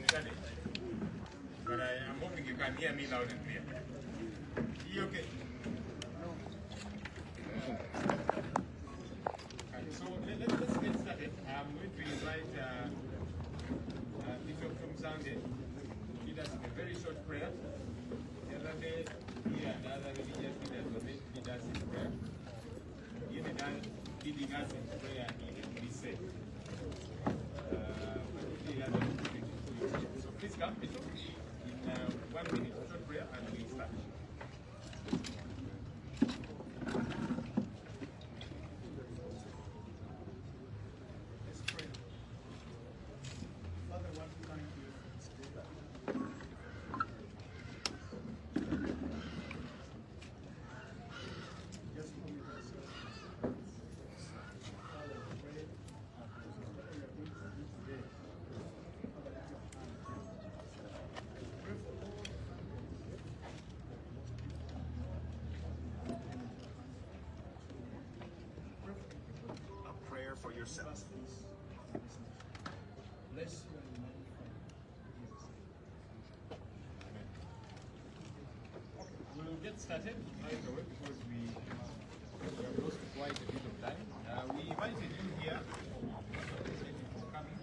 started. But I'm hoping you can hear me loud and clear. You okay? So let's get started. I'm going to invite Bishop Muwonge to lead us in a very short prayer. The other day, he and the other religious leaders were meant to lead us in prayer. He and leading us in prayer in this set. So please come, Bishop, in 1 minute short prayer and we start. Let's pray. Father, what we thank you for this day. Just commit ourselves. Father, we pray whatever we are going to do today. Father, let your hand be upon us. Pray for all the A prayer for yourself. Bless you and magnify you. In Jesus' name. Amen. Okay, we'll get started right away because we have lost quite a bit of time. We invited you here. Thank you for coming.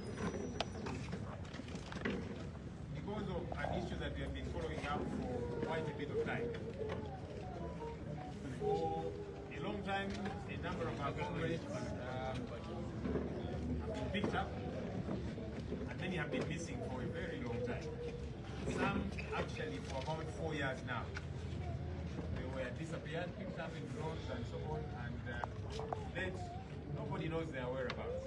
Because of an issue that we have been following up for quite a bit of time. For a long time, a number of our comrades have been picked up, and many have been missing for a very long time. Some actually for about 4 years now. They were disappeared, picked up in drones and so on, and then nobody knows their whereabouts.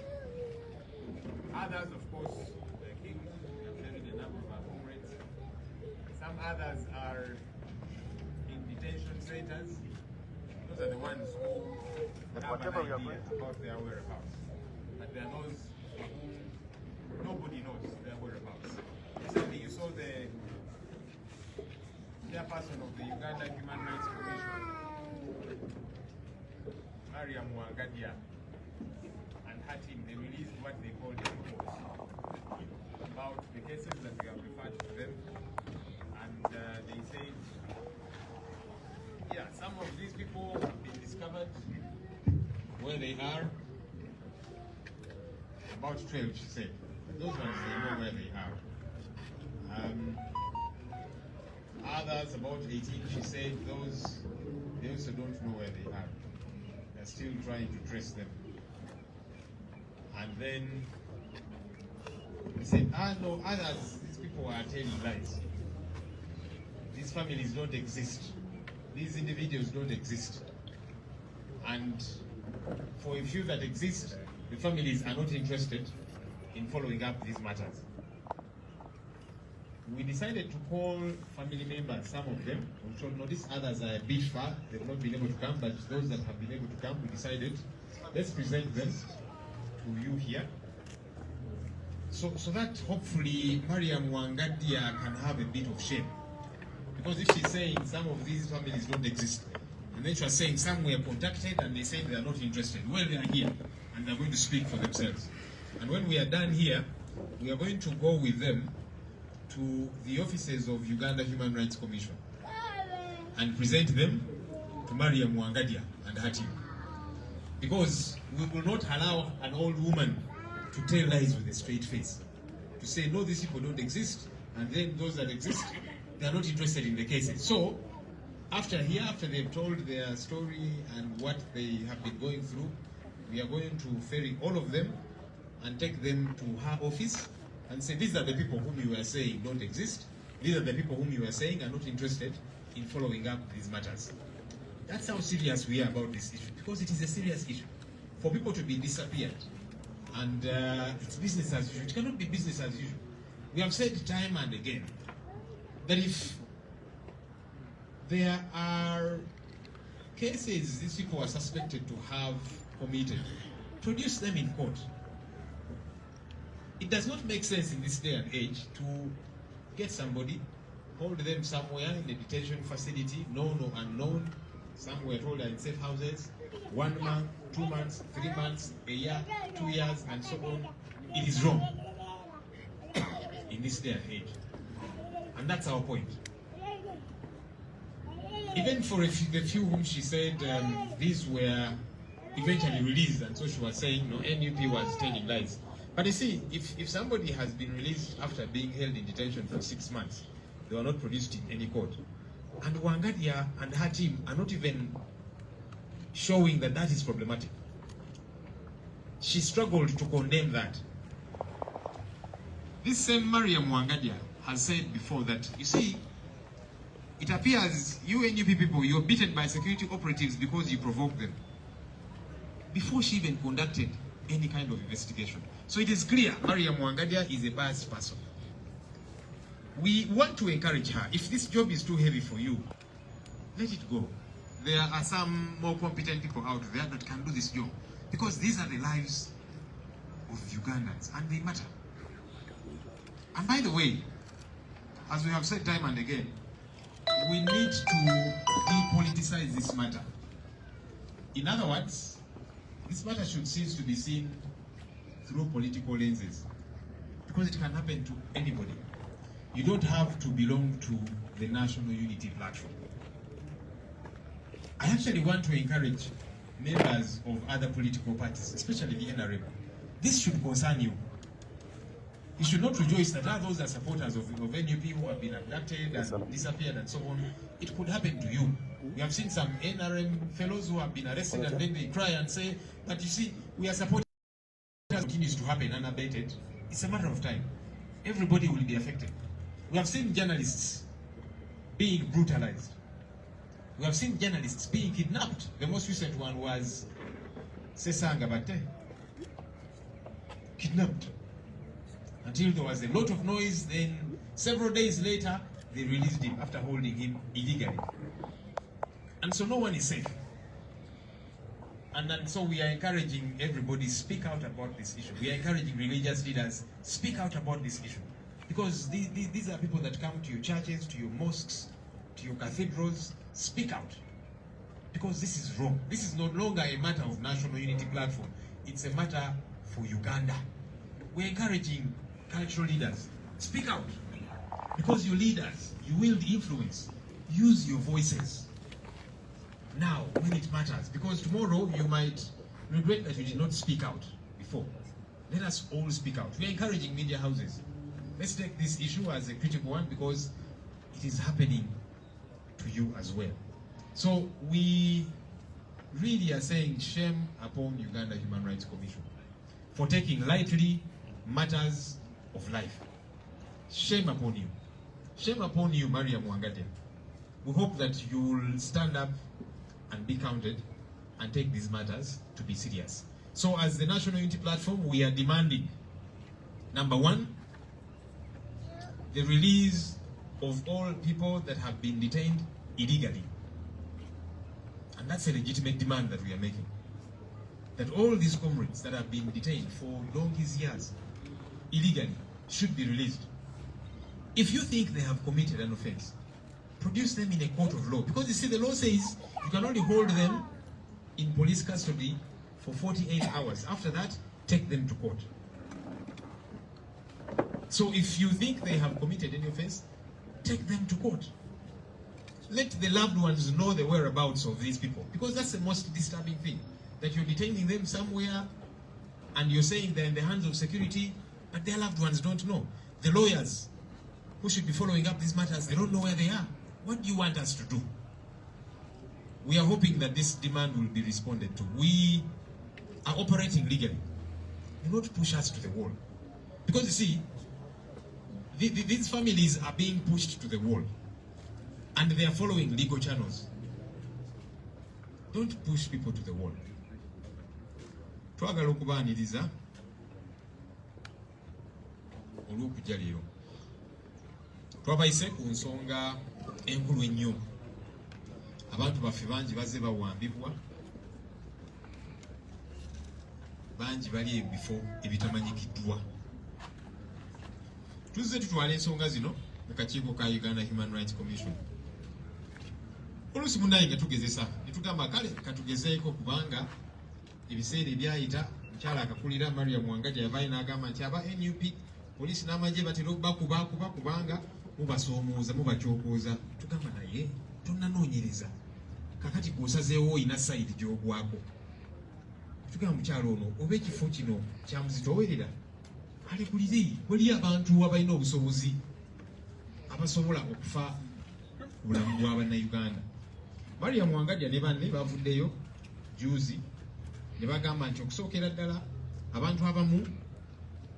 Others, of course, the King have buried a number of our comrades. Some others are in detention centers. Those are the ones who have an idea about their whereabouts. But there are those for whom nobody knows their whereabouts. Recently you saw the chairperson of the Uganda Human Rights Commission, Muwonge, and her team. They released what they called a report about the cases that we have referred to them. And they said, yeah, some of these people have been discovered where they are. About 12, she said. Those ones, they know where they are. Others, about 18, she said, those, they also don't know where they are. They're still trying to trace them. And then, they said, no, others, these people are telling lies. These families don't exist. These individuals don't exist. And for a few that exist, the families are not interested in following up these matters. We decided to call family members, some of them. We told, no, these others are a bit far. They've not been able to come, but those that have been able to come, we decided, let's present them to you here. So that hopefully Muwonge can have a bit of shame. Because if she's saying some of these families don't exist, and then she was saying some were contacted and they said they are not interested. Well, they are here and they're going to speak for themselves. And when we are done here, we are going to go with them to the offices of Uganda Human Rights Commission and present them to Muwonge and her team. Because we will not allow an old woman to tell lies with a straight face. To say, no, these people don't exist, and then those that exist, they are not interested in the cases. So, after they've told their story and what they have been going through, we are going to ferry all of them and take them to her office and say, these are the people whom you were saying don't exist. These are the people whom you were saying are not interested in following up these matters. That's how serious we are about this issue, because it is a serious issue. For people to be disappeared, and it's business as usual. It cannot be business as usual. We have said time and again that if there are cases these people are suspected to have committed, produce them in court. It does not make sense in this day and age to get somebody, hold them somewhere in a detention facility, known or unknown. Some were told are in safe houses, 1 month, 2 months, 3 months, a year, 2 years, and so on. It is wrong. in this day and age. And that's our point. Even for the few whom she said these were eventually released, and so she was saying, no, NUP was telling lies. But you see, if somebody has been released after being held in detention for 6 months, they were not produced in any court. And Wangadia and her team are not even showing that that is problematic. She struggled to condemn that. This same Mariam Wangadia has said before that, you see, it appears you NUP people, you're beaten by security operatives because you provoked them. Before she even conducted any kind of investigation. So it is clear Mariam Wangadia is a biased person. We want to encourage her. If this job is too heavy for you, let it go. There are some more competent people out there that can do this job. Because these are the lives of Ugandans and they matter. And by the way, as we have said time and again, we need to depoliticize this matter. In other words, this matter should cease to be seen through political lenses. Because it can happen to anybody. You don't have to belong to the National Unity Platform. I actually want to encourage members of other political parties, especially the NRM. This should concern you. You should not rejoice that those are supporters of NUP who have been abducted and disappeared and so on. It could happen to you. We have seen some NRM fellows who have been arrested and then they cry and say, but you see, we are supporting it continues to happen unabated. It's a matter of time. Everybody will be affected. We have seen journalists being brutalized. We have seen journalists being kidnapped. The most recent one was Sesanga Bate. Kidnapped. Until there was a lot of noise, then several days later, they released him after holding him illegally. And so no one is safe. And so we are encouraging everybody speak out about this issue. We are encouraging religious leaders speak out about this issue. Because these are people that come to your churches, to your mosques, to your cathedrals. Speak out. Because this is wrong. This is no longer a matter of National Unity Platform. It's a matter for Uganda. We're encouraging cultural leaders. Speak out. Because you're leaders. You wield influence. Use your voices. Now, when it matters. Because tomorrow you might regret that you did not speak out before. Let us all speak out. We're encouraging media houses. Let's take this issue as a critical one because it is happening to you as well. So we really are saying shame upon Uganda Human Rights Commission for taking lightly matters of life. Shame upon you. Shame upon you, Mariam Wangadia. We hope that you will stand up and be counted and take these matters to be serious. So as the National Unity Platform, we are demanding, number one, the release of all people that have been detained illegally. And that's a legitimate demand that we are making. That all these comrades that have been detained for donkey's years illegally should be released. If you think they have committed an offense, produce them in a court of law. Because you see, the law says you can only hold them in police custody for 48 hours. After that, take them to court. So if you think they have committed any offense, take them to court. Let the loved ones know the whereabouts of these people. Because that's the most disturbing thing. That you're detaining them somewhere and you're saying they're in the hands of security, but their loved ones don't know. The lawyers who should be following up these matters, they don't know where they are. What do you want us to do? We are hoping that this demand will be responded to. We are operating legally. Do not push us to the wall. Because you see, these families are being pushed to the wall. And they are following legal channels. Don't push people to the wall. Twagala okubaaniriza olw'okujja leero. Twabayise ku nsonga enkulu ennyo. Abantu baffe bangi bazze bawambibwa. Bangi bali ebifo ebitamanyikiddwa. Tuzze tutwala ensonga zino mu kakiiko ka Uganda Human Rights Commission. Oluusi munnaye nga tugezesa ne tugamba kale katugezeeko kubanga ebiseera ebyayita mukyala akakulira Mariam Wangadia yabaye n'agamba nti aba NUP poliisi n'amagye batera okubakuba kubanga mubasoomooza mubakyokooza. Tugamba naye tonnanoonyereza kakati gwosazeewo oyina sayidi gy'ogwako. Tugamba mukyalo ono oba ekifo kino kyamuzitoowerera alekulire wali abantu abalina obusobozi abasobola okufa ku bulamu bwa bannayuganda. Maria Muwonge ne banne bavuddeyo juzi ne bagamba nti okusookera ddala abantu abamu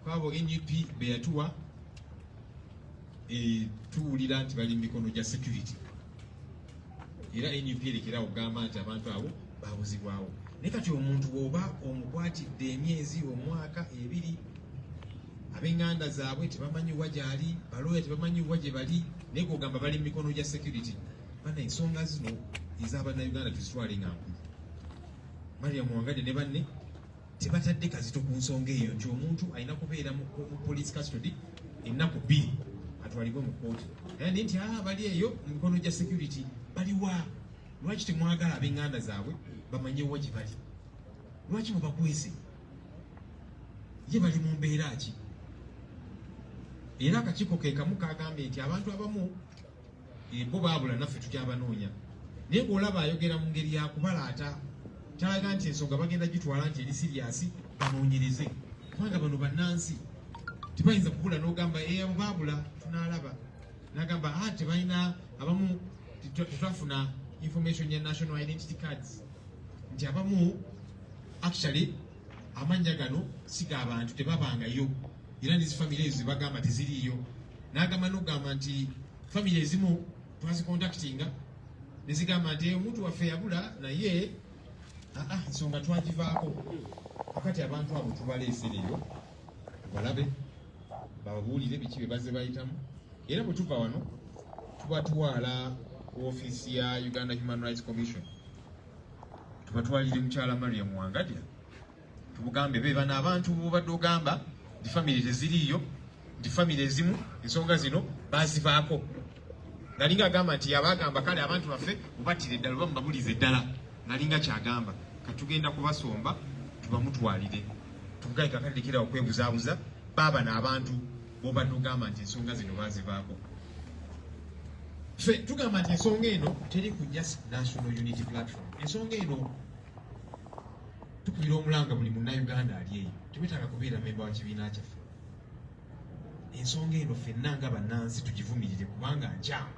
kwabo NUP be yatuwa tuwulira nti bali mu mikono gya security, era NUP erekera okugamba nti abantu abo babuzibwawo. Naye kati omuntu bw'oba omukwatidde emyezi, omwaka, ebiri, ab'enganda zaabwe tebamanyi wa gy'ali, balooya tebamanyi wa gye bali, naye kugamba bali mu mikono gya security. Bana ensonga zino ez'abannayuganda tuzitwale nga nkulu. Maria Muwonge ne banne tebatadde kazito ku nsonga eyo nti omuntu alina kubeera mu police custody ennaku 2 atwalibwe mu kkooti. Naye nti bali eyo mu mikono gya security baliwa? Lwaki temwagala ab'enganda zaabwe bamanye wa gye bali? Lwaki mubakwese? Ye bali mu mbeera ki? Era akakiiko ke kamu kagambye nti abantu abamu bo baabula naffe tukyabanoonya. Naye bw'olaba ayogera mu ngeri ya kubalaata, talaga nti ensonga bagenda gitwala nti eri siriyasi banoonyereze. Kubanga bano bannansi tebayinza kubula n'ogamba abo baabula tunaalaba. N'agamba tebalina abamu tetwafuna information ya national identity cards. Nti abamu actually amannya gano si g'abantu tebabangayo. Era n'izi family ezo bagamba teziriiyo. N'agamba n'ogamba nti family ezimu twazicontactinga ne zigamba nti omuntu waffe yabula naye ensonga twagivaako. Kakati abantu abo tubaleesereyo balabe bababuulire biki bye bazze bayitamu. Era bwe tuva wano tubatwala ku ofiisi ya Uganda Human Rights Commission, tubatwalire mukyala Maria Muwonge tubugambe be bano abantu bobadde ogamba nti family teziriiyo, nti family ezimu ensonga zino bazivaako. Nalinga agamba nti abagamba kale abantu baffe mubattire eddala oba mubabulize eddala. Nalinga kyagamba katugenda kubasomba tubamutwalire tugaye kakati lekera okwebuzaabuza baba n'abantu bobadde ogamba nti ensonga zino bazivaako. Ffe tugamba nti ensonga eno teri ku just National Unity Platform. Ensonga eno tukubira omulanga buli munnayuganda ali eyo, tewetaaga kubeera memba wa kibiina kyaffe. Ensonga eno ffenna nga bannansi tugivumirire kubanga nkyamu.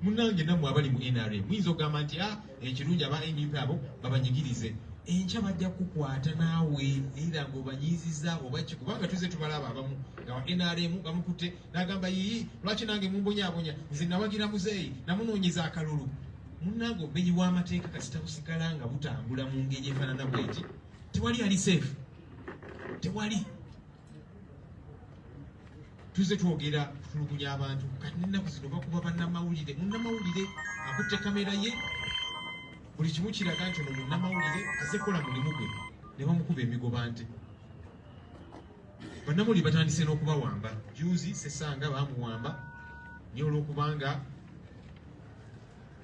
Munnange nammwe abali mu NRM muyinza okugamba nti ekirungi aba NUP abo babanyigirize. Enkya bajja kukwata naawe era ng'obanyiizizza oba ki, kubanga tuzze tubalaba abamu nga wa NRM bamukutte n'agamba yiyi lwaki nange mumbonyaabonya, nze nawagira muzeeyi namunoonyeza akalulu. Munnange obumenyi bw'amateeka kasita busigala nga butambula mu ngeri efaanana bw'eti, tewali ali safe, tewali. Tuzze twogera tutulugunya abantu kati n'ennaku zino bakuba bannamawulire. Munnamawulire akutte kamera ye, buli kimu kiraga nti ono munnamawulire azze kukola mulimu gwe, ne bamukuba emigoba nte. Bannamawulire batandise n'okubawamba. Juzi Sesanga baamuwamba naye olw'okubanga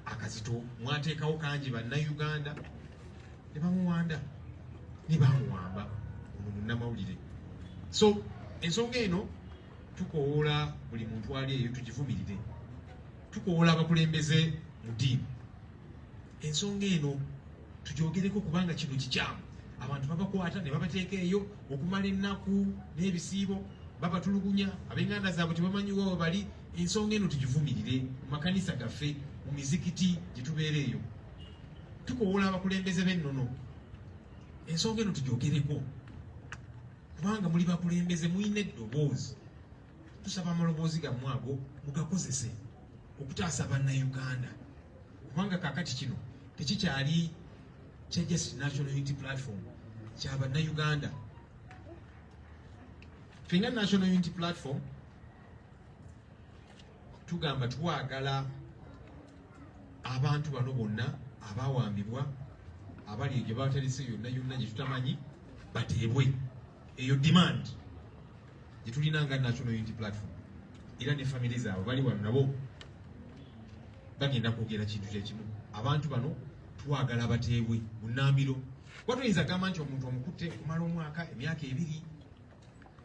akazito mwateekawo kangi bannayuganda ne bamuwanda ne bamuwamba ono munnamawulire. So ensonga eno tukowoola buli muntu ali eyo tugivumirire. Tukowoola abakulembeze mu ddiini. Ensonga eno tugyogereko kubanga kino kikyamu. Abantu babakwata ne babateeka eyo okumala ennaku n'ebisiibo, babatulugunya, ab'enganda zaabwe tebamanyi wa bali. Ensonga eno tugivumirire mu makanisa gaffe, mu mizikiti gye tubeera eyo. Tukowoola abakulembeze b'ennono. Ensonga eno tugyogereko kubanga muli bakulembeze muyina eddoboozi. Tusaba amaloboozi gammwe ago mugakozese okutaasa bannayuganda, kubanga kaakati kino tekikyali kya just National Unity Platform, kya bannayuganda. Ffe nga National Unity Platform tugamba twagala abantu bano bonna abawambibwa, abali egyo batalise yonna yonna gye tutamanyi bateebwe. Eyo demand gye tulina nga National Unity Platform. Era ne family zaabwe bali wano nabo bagenda kwogera kintu kyekimu. Abantu bano twagala bateebwe mu nnambiro. Kuba tuyinza gamba nti omuntu omukutte okumala omwaka, emyaka 2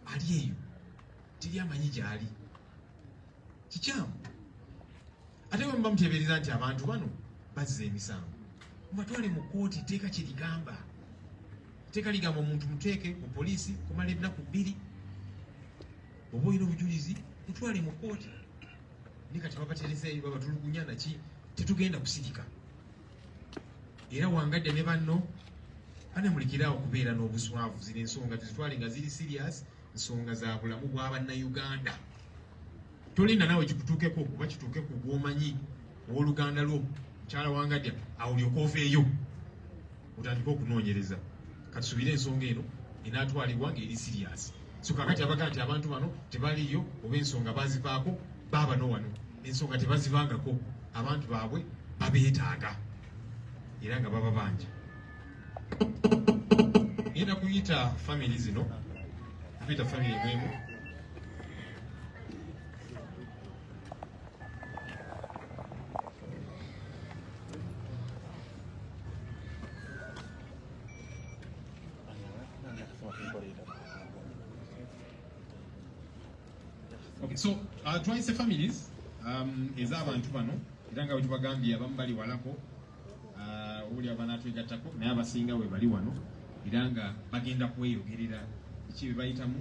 ali eyo teri amanyi gyali. Kikyamu. Ate bwe muba muteebereza nti abantu bano bazza emisango, mubatwale mu kkooti, etteeka kye ligamba. Etteeka ligamba omuntu muteeke mu poliisi kumala ennaku 2, oba olina obujulizi mutwale mu kkooti. Ni kati babaterezeeyo babatulugunya naki, tetugenda kusirika. Era Wangadde ne banno banemulikirawo okubeera n'obuswavu. Zino ensonga tuzitwale nga ziri serious, nsonga za bulamu bwa bannayuganda. Tolinda nawe kikutuukeko oba kituuke ku gw'omanyi owooluganda lwo mukyala Wangadde awo olyoka oveeyo otandike okunoonyereza. Katusubire ensonga eno enaatwalibwa ng'eri serious. So kakati abaga nti abantu bano tebaliyo oba ensonga bazivaako baaba no wano. Ensonga tebazivangako, abantu baabwe babeetaaga era nga baba bangi. Ngenda kuyita family zino, kuyita family mwemu. Okay, so twice the families ez'abantu bano era nga bwe tubagambye abamu bali walako, oli abanatwegattako naye abasinga we bali wano era nga bagenda kweyogerera biki bye bayitamu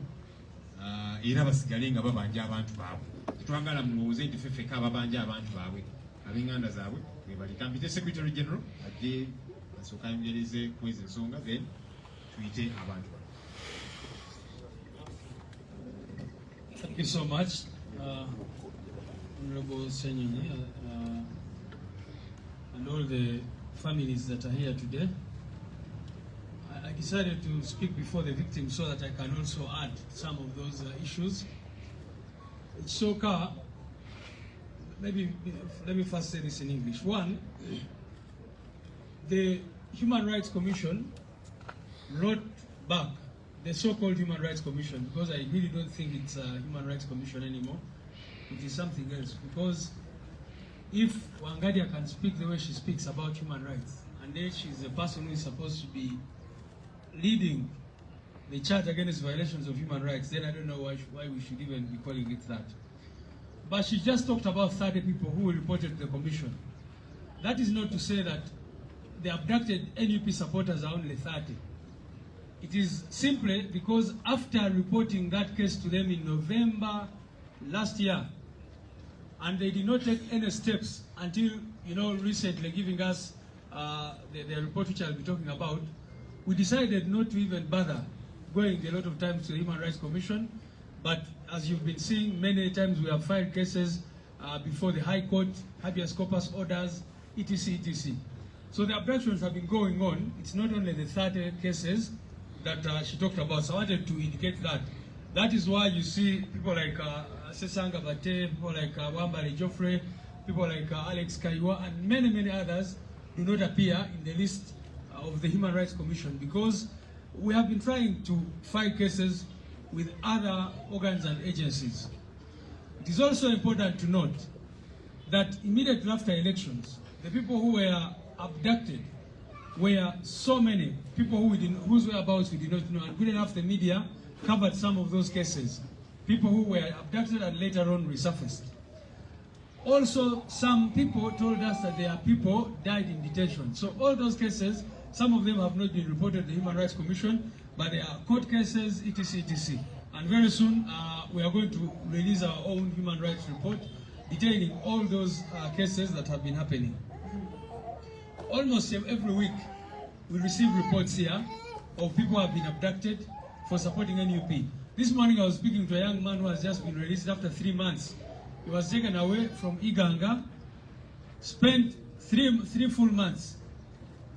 era basigale nga babanja abantu baabwe. Tetwagala mulowooze nti ffeffeka ababanja abantu baabwe ab'enganda zaabwe we bali. Kampite Secretary General ajje asooka ayogereze ku ezo ensonga, then tuyite abantu bano. Thank you so much, Honorable Senyonyi, and all the families that are here today. I decided to speak before the victims so that I can also add some of those issues. So, maybe let me first say this in English. One, the Human Rights Commission wrote back, the so-called Human Rights Commission, because I really don't think it's a Human Rights Commission anymore. It is something else. Because if Wangadia can speak the way she speaks about human rights, and then she's the person who is supposed to be leading the charge against violations of human rights, then I don't know why we should even be calling it that. But she just talked about 30 people who reported to the commission. That is not to say that the abducted NUP supporters are only 30. It is simply because after reporting that case to them in November last year, and they did not take any steps until, recently giving us the report which I'll be talking about, we decided not to even bother going a lot of times to the Human Rights Commission. But as you've been seeing, many times we have filed cases before the High Court, habeas corpus orders, etc., etc. So the abductions have been going on. It's not only the 30 cases that she talked about, so I wanted to indicate that. That is why you see people like Sesanga Bate, people like Wambari Joffrey, people like Alex Kaiwa, and many, many others do not appear in the list of the Human Rights Commission, because we have been trying to file cases with other organs and agencies. It is also important to note that immediately after elections, the people who were abducted were so many people whose whereabouts we did not know, and good enough the media covered some of those cases. People who were abducted and later on resurfaced. Also, some people told us that their people died in detention. So all those cases, some of them have not been reported to the Human Rights Commission, but they are court cases, etc., etc. And very soon, we are going to release our own human rights report detailing all those cases that have been happening. Almost every week, we receive reports here of people who have been abducted for supporting NUP. This morning I was speaking to a young man who has just been released after 3 months. He was taken away from Iganga, spent three full months,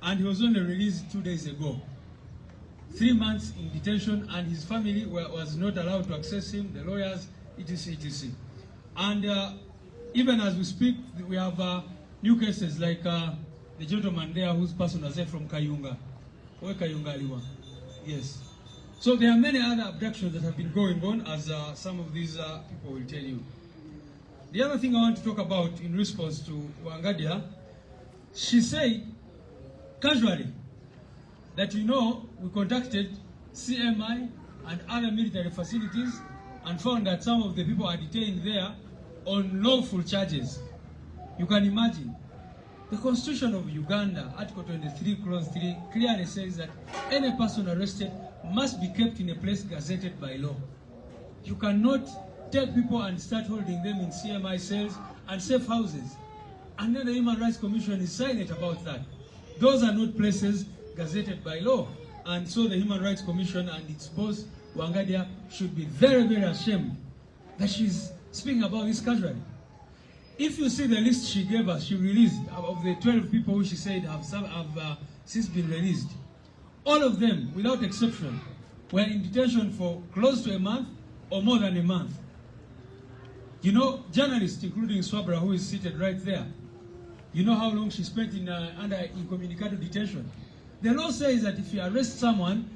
and he was only released 2 days ago. 3 months in detention, and his family was not allowed to access him, the lawyers, etc., etc. And even as we speak, we have new cases like the gentleman there whose person was there from Kayunga. Where Kayunga Aliwa? Yes. So there are many other abductions that have been going on, as some of these people will tell you. The other thing I want to talk about in response to Wangadia, she said casually that we contacted CMI and other military facilities, and found that some of the people are detained there on lawful charges. You can imagine. The Constitution of Uganda, Article 23, Clause 3, clearly says that any person arrested must be kept in a place gazetted by law. You cannot take people and start holding them in CMI cells and safe houses. And then the Human Rights Commission is silent about that. Those are not places gazetted by law. And so the Human Rights Commission and its boss, Wangadia, should be very, very ashamed that she's speaking about this casually. If you see the list she gave us, she released, of the 12 people who she said have since been released, all of them, without exception, were in detention for close to a month or more than a month. You know, journalists, including Swabra, who is seated right there, you know how long she spent in under incommunicado detention. The law says that if you arrest someone,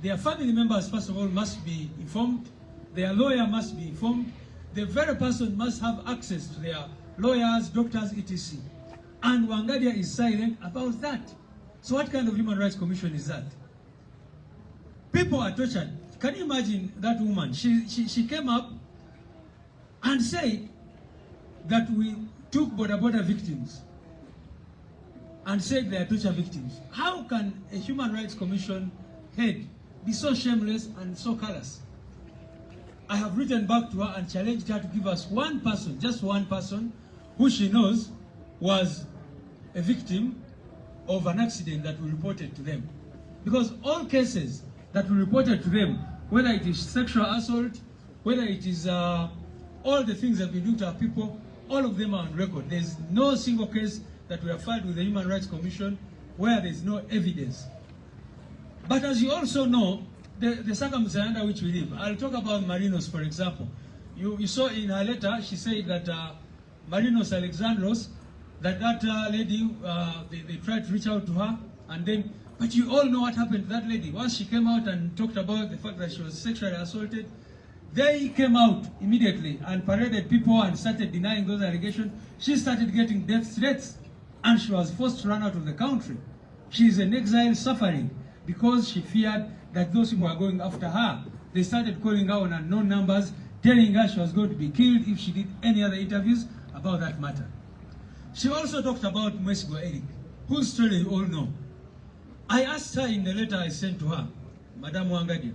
their family members, first of all, must be informed, their lawyer must be informed, the very person must have access to their lawyers, doctors, etc. And Wangadia is silent about that. So what kind of Human Rights Commission is that? People are tortured. Can you imagine that woman? She came up and said that we took border victims and said they are torture victims. How can a Human Rights Commission head be so shameless and so callous? I have written back to her and challenged her to give us one person, just one person, who she knows was a victim of an accident that we reported to them. Because all cases that we reported to them, whether it is sexual assault, whether it is all the things that we do to our people, all of them are on record. There's no single case that we have filed with the Human Rights Commission where there's no evidence. But as you also know, the circumstances under which we live. I'll talk about Marinos, for example. You saw in her letter, she said that Marinos Alexandros, that lady, they tried to reach out to her, and then, but you all know what happened to that lady. Once she came out and talked about the fact that she was sexually assaulted, they came out immediately and paraded people and started denying those allegations. She started getting death threats, and she was forced to run out of the country. She is in exile suffering because she feared that those people were going after her. They started calling her on unknown numbers, telling her she was going to be killed if she did any other interviews about that matter. She also talked about Mwesigo Eric, whose story you all know. I asked her in the letter I sent to her, Madam Wangadia,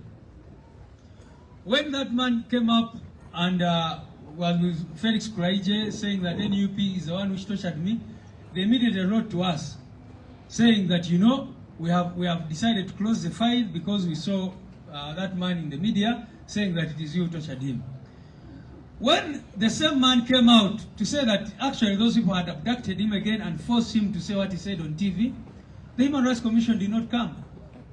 when that man came up and was with Felix Kuraije saying that NUP is the one which tortured me, they immediately wrote to us saying that, you know, we have decided to close the file because we saw that man in the media saying that it is you who tortured him. When the same man came out to say that actually those people had abducted him again and forced him to say what he said on TV, the Human Rights Commission did not come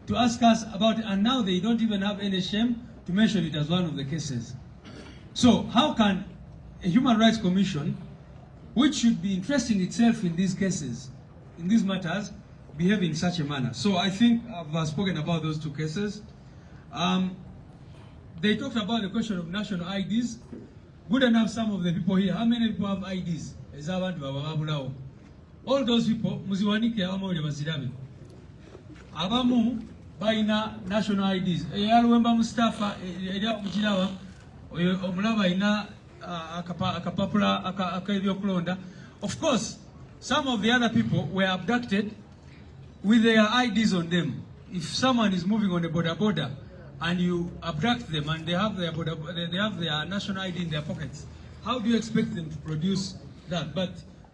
to ask us about it, and now they don't even have any shame to mention it as one of the cases. So how can a Human Rights Commission, which should be interesting itself in these cases, in these matters, behave in such a manner? So I think I've spoken about those two cases. They talked about the question of national IDs. Good enough, some of the people here, how many people have IDs? All those people, muziwanike abamu bazirabe. Abamu baina national IDs. Eyalwemba Mustafa, eya mukirawa, omulaba ina akapapula akebyokulonda. Of course, some of the other people were abducted with their IDs on them. If someone is moving on a border and you abduct them and they have their national ID in their pockets, how do you expect them to produce that? But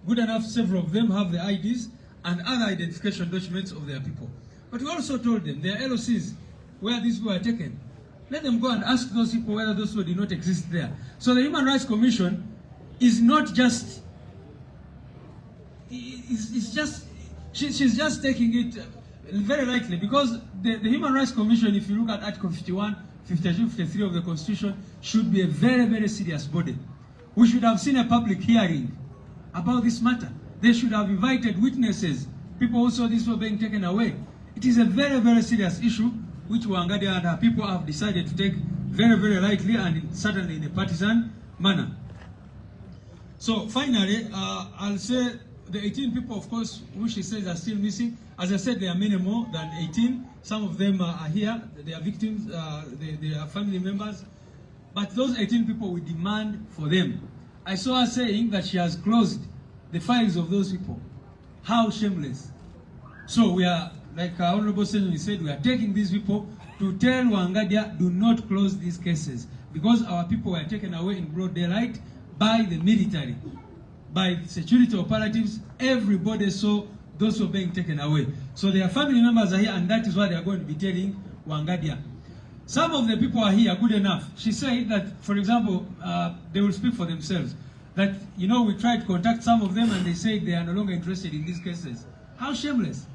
good enough, several of them have the IDs and other identification documents of their people. But we also told them their LOCs where these people are taken. Let them go and ask those people whether those people did not exist there. So the Human Rights Commission is not just, she's just taking it very lightly, because the Human Rights Commission, if you look at Article 51, 52, 53 of the Constitution, should be a very, very serious body. We should have seen a public hearing about this matter. They should have invited witnesses, people who saw this were being taken away. It is a very, very serious issue, which Wangadia and her people have decided to take very, very lightly and certainly in a partisan manner. So finally, I'll say the 18 people, of course, who she says are still missing. As I said, there are many more than 18. Some of them are here. They are victims. They are family members. but those 18 people, we demand for them. I saw her saying that she has closed the files of those people. How shameless. So we are, like Honorable Senator said, we are taking these people to tell Wangadia, do not close these cases, because our people were taken away in broad daylight by the military, by security operatives. Everybody saw those who were being taken away. So their family members are here, and that is why they are going to be telling Wangadia. Some of the people are here good enough. She said that, for example, they will speak for themselves. That, you know, we tried to contact some of them and they said they are no longer interested in these cases. How shameless.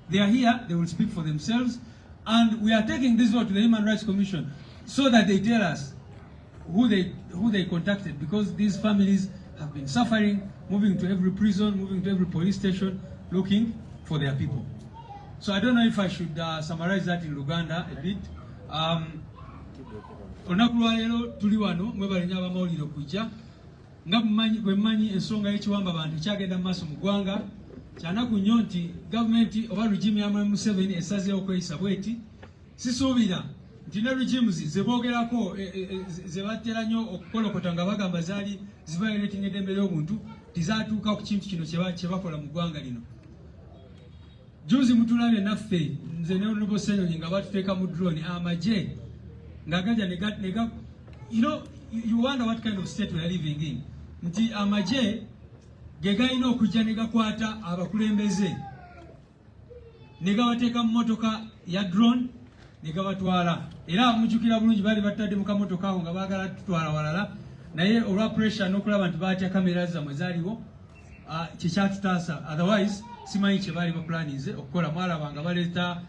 They are here, they will speak for themselves. And we are taking this vote to the Human Rights Commission so that they tell us who they contacted, because these families have been suffering, moving to every prison, moving to every police station, looking for their people. So I don't know if I should summarize that in Luganda a bit. Onakulwalero tuli wano mwebalenya abamawulire okujja nga bwemanyi ensonga y'ekiwamba abantu kyagenda mu maaso mu ggwanga kyanaku nnyo nti gavumenti oba regimu ya Museveni esazeewo okweyisa bweti. Sisuubira nti ne regimes ze boogerako ze batera nnyo okukolokota nga bagamba zaali zivayoletinga eddembe ly'obuntu tizaatuuka ku kintu kino kye bakola mu ggwanga lino. Juzi mutulabye naffe nze ne Honorable Senyonyi nga batuteeka mu drone amagye nga gajja nega, you know, you wonder what kind of state we are living in. Nti amagye ge galina okujja ne gakwata abakulembeze ne gabateeka mu motoka ya drone ne gabatwala. Era mujjukira bulungi baali batadde mu kamotoka awo nga baagala tutwala walala, naye olwa pressure n'okulaba nti baatya kamera zammwe zaaliwo kyekyatutaasa. Otherwise simanyi kye baali baplanize okukola. Mwalaba nga baleeta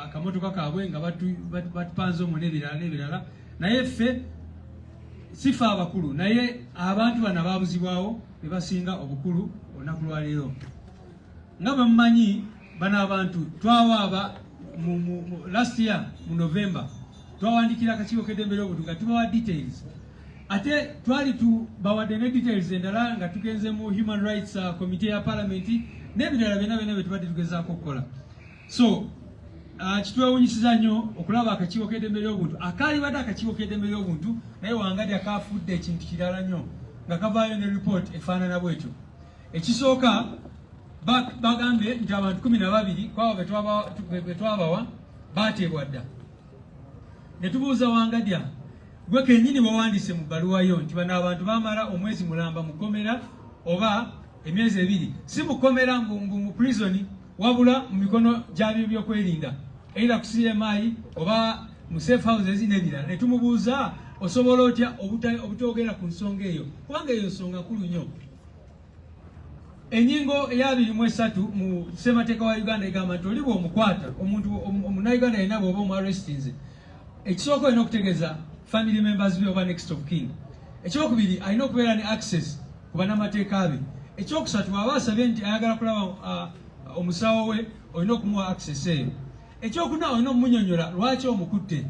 akamotoka kaabwe nga batupanze omwo n'ebirala. Naye ffe sifa abakulu, naye abantu bano baabuzibwawo be basinga obukulu olunaku lwa leero. Nga bwe mumanyi bano abantu twawaaba last year mu November twawandikira akakiiko k'eddembe ly'obuntu nga tubawa details. Ate twali tubawadde ne details endala nga tugenze mu Human Rights Committee ya Parliament n'ebirala byonna bye tubadde tugezaako okukola. So kitwewunyisiza nnyo okulaba akakiiko k'eddembe ly'obuntu akaalibadde akakiiko k'eddembe ly'obuntu naye Wangadia kaafudde ekintu kirala nnyo nga kavaayo ne report efaanana bwetyo. Ekisooka bagambye nti abantu 12 kwabo be twabawa baateebwa dda. Ne tubuuza Wangadia, gwe kennyini bw'owandiise mu bbaluwa yo nti bano abantu baamala omwezi mulamba mu kkomera oba emyezi 2, si mu kkomera mu prison wabula mu mikono gyabyo by'okwerinda, era ku CMI oba mu safe houses n'ebirala. Ne tumubuuza osobola otya obutogera ku nsonga eyo, kubanga eyo nsonga nkulu nnyo. Ennyingo eya 23 mu ssemateeka wa Uganda egamba nti oli bw'omukwata omuntu omunauganda yenna bw'oba omuarrestinze, ekisooka olina okutegeeza family members be oba next of kin. Ekyokubiri alina okubeera ne access ku bannamateeka be. Ekyokusatu aba asabye nti ayagala kulaba omusawo we olina okumuwa access eyo. Ekyokuna olina omunyonyola lwaki omukutte.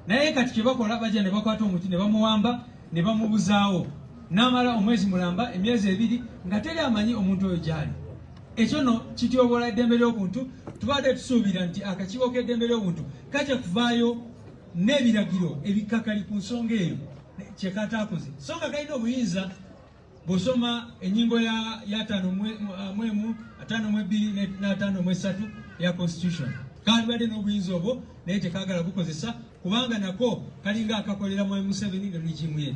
Naye kati kye bakola bajja ne bakwata omuti ne bamuwamba ne bamubuzaawo n'amala omwezi mulamba emyezi 2 nga teri amanyi omuntu oyo gyali. Ekyo no kityoboola eddembe ly'obuntu. Tubadde tusuubira nti akakiiko k'eddembe ly'obuntu kajja kuvaayo n'ebiragiro ebikakali ku nsonga eyo kye kataakoze. So nga kalina obuyinza bw'osoma ennyingo ya 5 5 ya Constitution kalibadde n'obuyinza obwo naye tekaagala bukozesa kubanga nako kalinga akakolera mu Museveni ne regimu ye.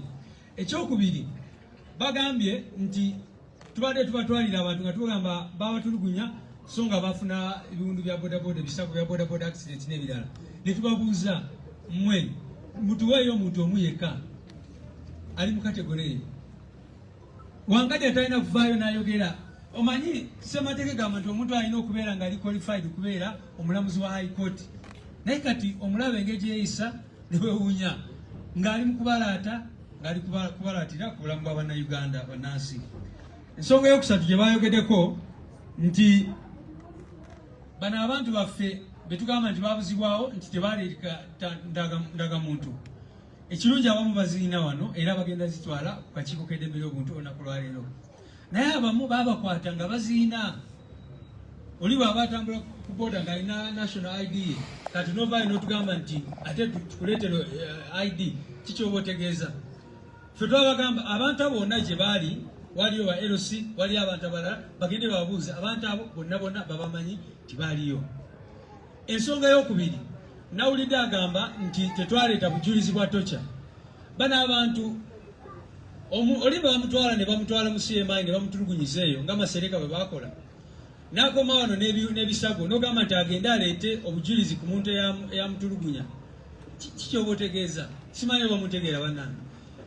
Ekyokubiri bagambye nti tubadde tubatwalira abantu nga tugamba babatulugunya so nga bafuna ebiwundu bya bodaboda, ebisago bya bodaboda accident n'ebirala. Ne tubabuuza mmwe mutuweeyo omuntu omu yekka ali mu kategore eyo. Wangadia talina kuvaayo n'ayogera. Omanyi ssemateeka egamba nti omuntu alina okubeera ng'ali qualified okubeera omulamuzi wa High Court. Naye kati omulaba engeri gye yeeyisa ne weewuunya ng'ali mu kubalaata, ng'ali kubalaatira ku bulamu bwa bannayuganda bannansi. Ensonga eyokusatu gye baayogeddeko nti bano abantu baffe be tugamba nti baabuzibwawo nti tebaleeta ndagamuntu. Ekirungi abamu baziina wano era bagenda zitwala ku kakiiko k'eddembe ly'obuntu olunaku lwa leero. Naye abamu baabakwata nga baziina. Oli bw'aba atambula ku booda ng'alina national ID kati novaayo n'otugamba nti ate tukuleetera ID kikyoba otegeeza ffe twabagamba abantu abo bonna gye baali waliyo ba LC waliyo abantu abalala bagende babuuza abantu abo bonna babamanyi tibaaliyo. Ensonga y'okubiri nawulidde agamba nti tetwaleeta bujulizi bwa tocha. Bano abantu oli bamutwala ne bamutwala mu CMI ne bamutulugunyiza eyo nga Masereka bwe bakola n'akoma wano n'ebisago n'ogamba nti agende aleete obujulizi ku muntu eyamutulugunya. Kikyoba otegeeza simanyi bamutegeera bannange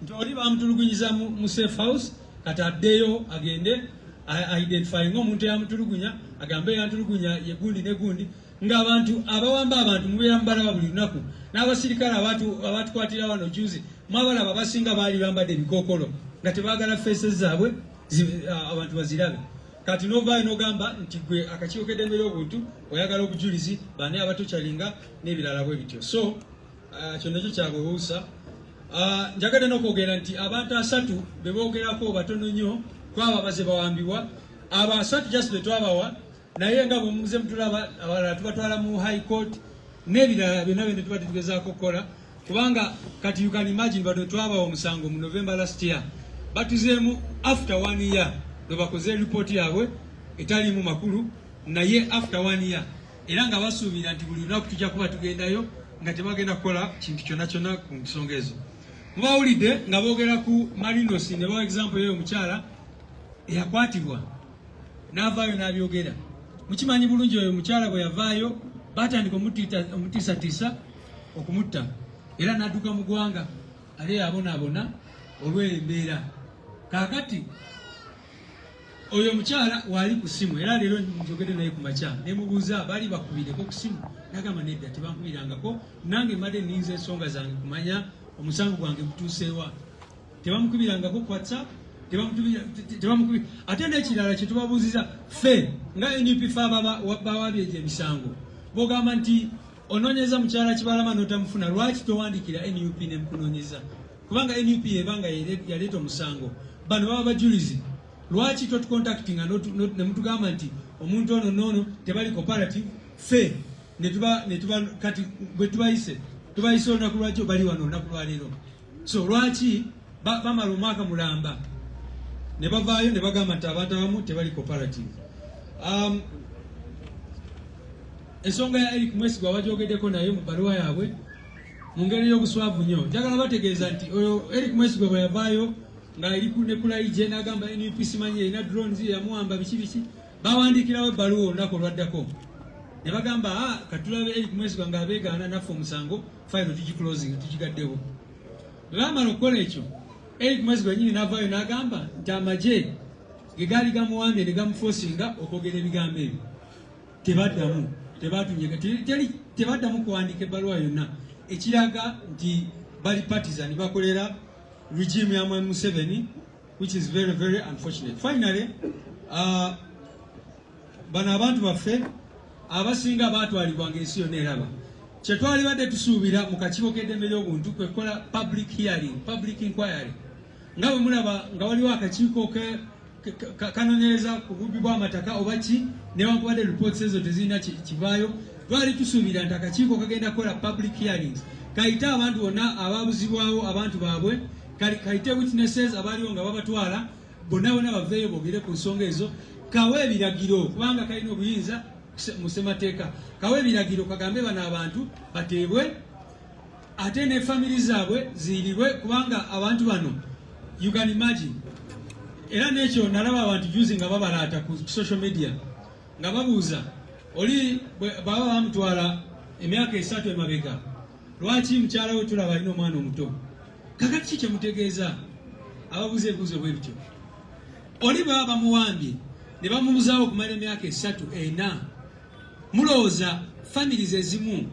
nti oli bamutulugunyiza mu safe house kati addeyo agende identifying omuntu eyamutulugunya agambe eyamutulugunya ye gundi ne gundi ng'abantu abawamba abantu mubeera mubalaba buli lunaku n'abasirikale abatukwatira wano juzi mwabalaba abasinga baali bambadde ebikookolo nga tebaagala faces zaabwe abantu bazirabe. Kati n'ovaayo n'ogamba nti gwe akakiiko k'eddembe ly'obuntu oyagala obujulizi bane abatokyalinga n'ebirala bwe bityo. So kyo nakyo kyabwewuusa. Njagadde n'okwogera nti abantu 3 be boogerako batono nnyo kwabo abaze bawambibwa. Abo 3 just be twabawa naye nga bwe muze mutulaba abalala tubatwala mu high court n'ebirala byonna bye tuba tugezaako okukola kubanga kati you can imagine bado twabawa omusango mu November last year batuzeemu after 1 year lwe bakoze report yaabwe etaliimu makulu naye after 1 year era nga basuubira nti buli lunaku tujja kuba tugendayo nga tebagenda kukola kintu kyonna kyonna ku nsonga ezo. Mubawulidde nga boogera ku Marinos ne bawa example y'oyo omukyala eyakwatibwa n'avaayo n'abyogera. Mukimanyi bulungi oyo omukyala bwe yavaayo batandika omutiisatiisa okumutta era n'adduka mu ggwanga ali abonaabona olw'embeera. Kaakati oyo omukyala waali ku ssimu era leero njogedde naye ku makya nemubuuza baali bakubireko ku ssimu n'agamba nedda tebankubirangako nange mbadde nninza ensonga zange kumanya omusango gwange gutuuseewa. Tebamukubirangako ku WhatsApp tebamukubira. Ate n'ekirala kye tubabuuziza ffe nga NUP fe bawabye emisango bogamba nti onoonyeza mukyala Kibalama n'otamufuna lwaki towandiikira NUP nemukunoonyeza kubanga NUP ebanga yaleeta omusango bano baba bajulizi lwaki totucontactinga nemutugamba nti omuntu ono noono tebali cooperative ffe netuba kati bwe tubayise olunaku lwakyo bali wano olunaku lwaleero. So lwaki bamala omwaka mulamba ne bavaayo ne bagamba nti abantu abamu tebali cooperative. Ensonga ya Eric Mwesigwa bajogeddeko naye mu bbaluwa yaabwe mu ngeri y'obuswavu nnyo. Njagala bategeeza nti oyo Eric Mwesigwa bwe yavaayo nga eri ne kulaije n'agamba NUP simanyi erina drones yamuwamba biki bawandiikirawo ebbaluwa olunaku olwaddako ne bagamba katulabe Eric Mwesigwa ng'abeegaana naffe omusango fayiro tugiclosing tugigaddewo. Bwe baamala okukola ekyo Eric Mwesigwa nyini n'avaayo n'agamba nti amagye ge gaali gamuwambye ne gamufosinga okwogera ebigambo ebyo tebaddamu tebaddamu kuwandiika ebbaluwa yonna ekiraga nti bali partisan bakolera regime ya Museveni, which is very very unfortunate. Finally bano abantu baffe abasinga baatwalibwanga ensi yonna eraba kye twali badde tusuubira mu kakiiko k'eddembe ly'obuntu kwe kukola public hearing, public inquiry nga bwe mulaba nga waliwo akakiiko kanoonyereza ku bubbi bw'amataka oba ki newankubadde reports ezo tezirina kivaayo twali tusuubira nti akakiiko kagenda kukola public hearings kayite abantu bonna ababuzibwawo abantu baabwe kayite witnesses abaliwo nga babatwala bonna baveeyo boogere ku nsonga ezo kawe ebiragiro kubanga kalina obuyinza mu ssemateeka kawe ebiragiro kagambe bano abantu bateebwe ate ne family zaabwe ziiribwe kubanga abantu bano you can imagine. Era n'ekyo nalaba abantu juzi nga babalaata ku social media nga babuuza oli baba bamutwala emyaka 3 emabega lwaki mukyala we tulaba alina omwana omuto kakati ki kyemutegeeza ababuuza ebibuuzo bwe bityo oli baba bamuwambye ne bamubuzaawo okumala emyaka 3-4 mulowooza families ezimu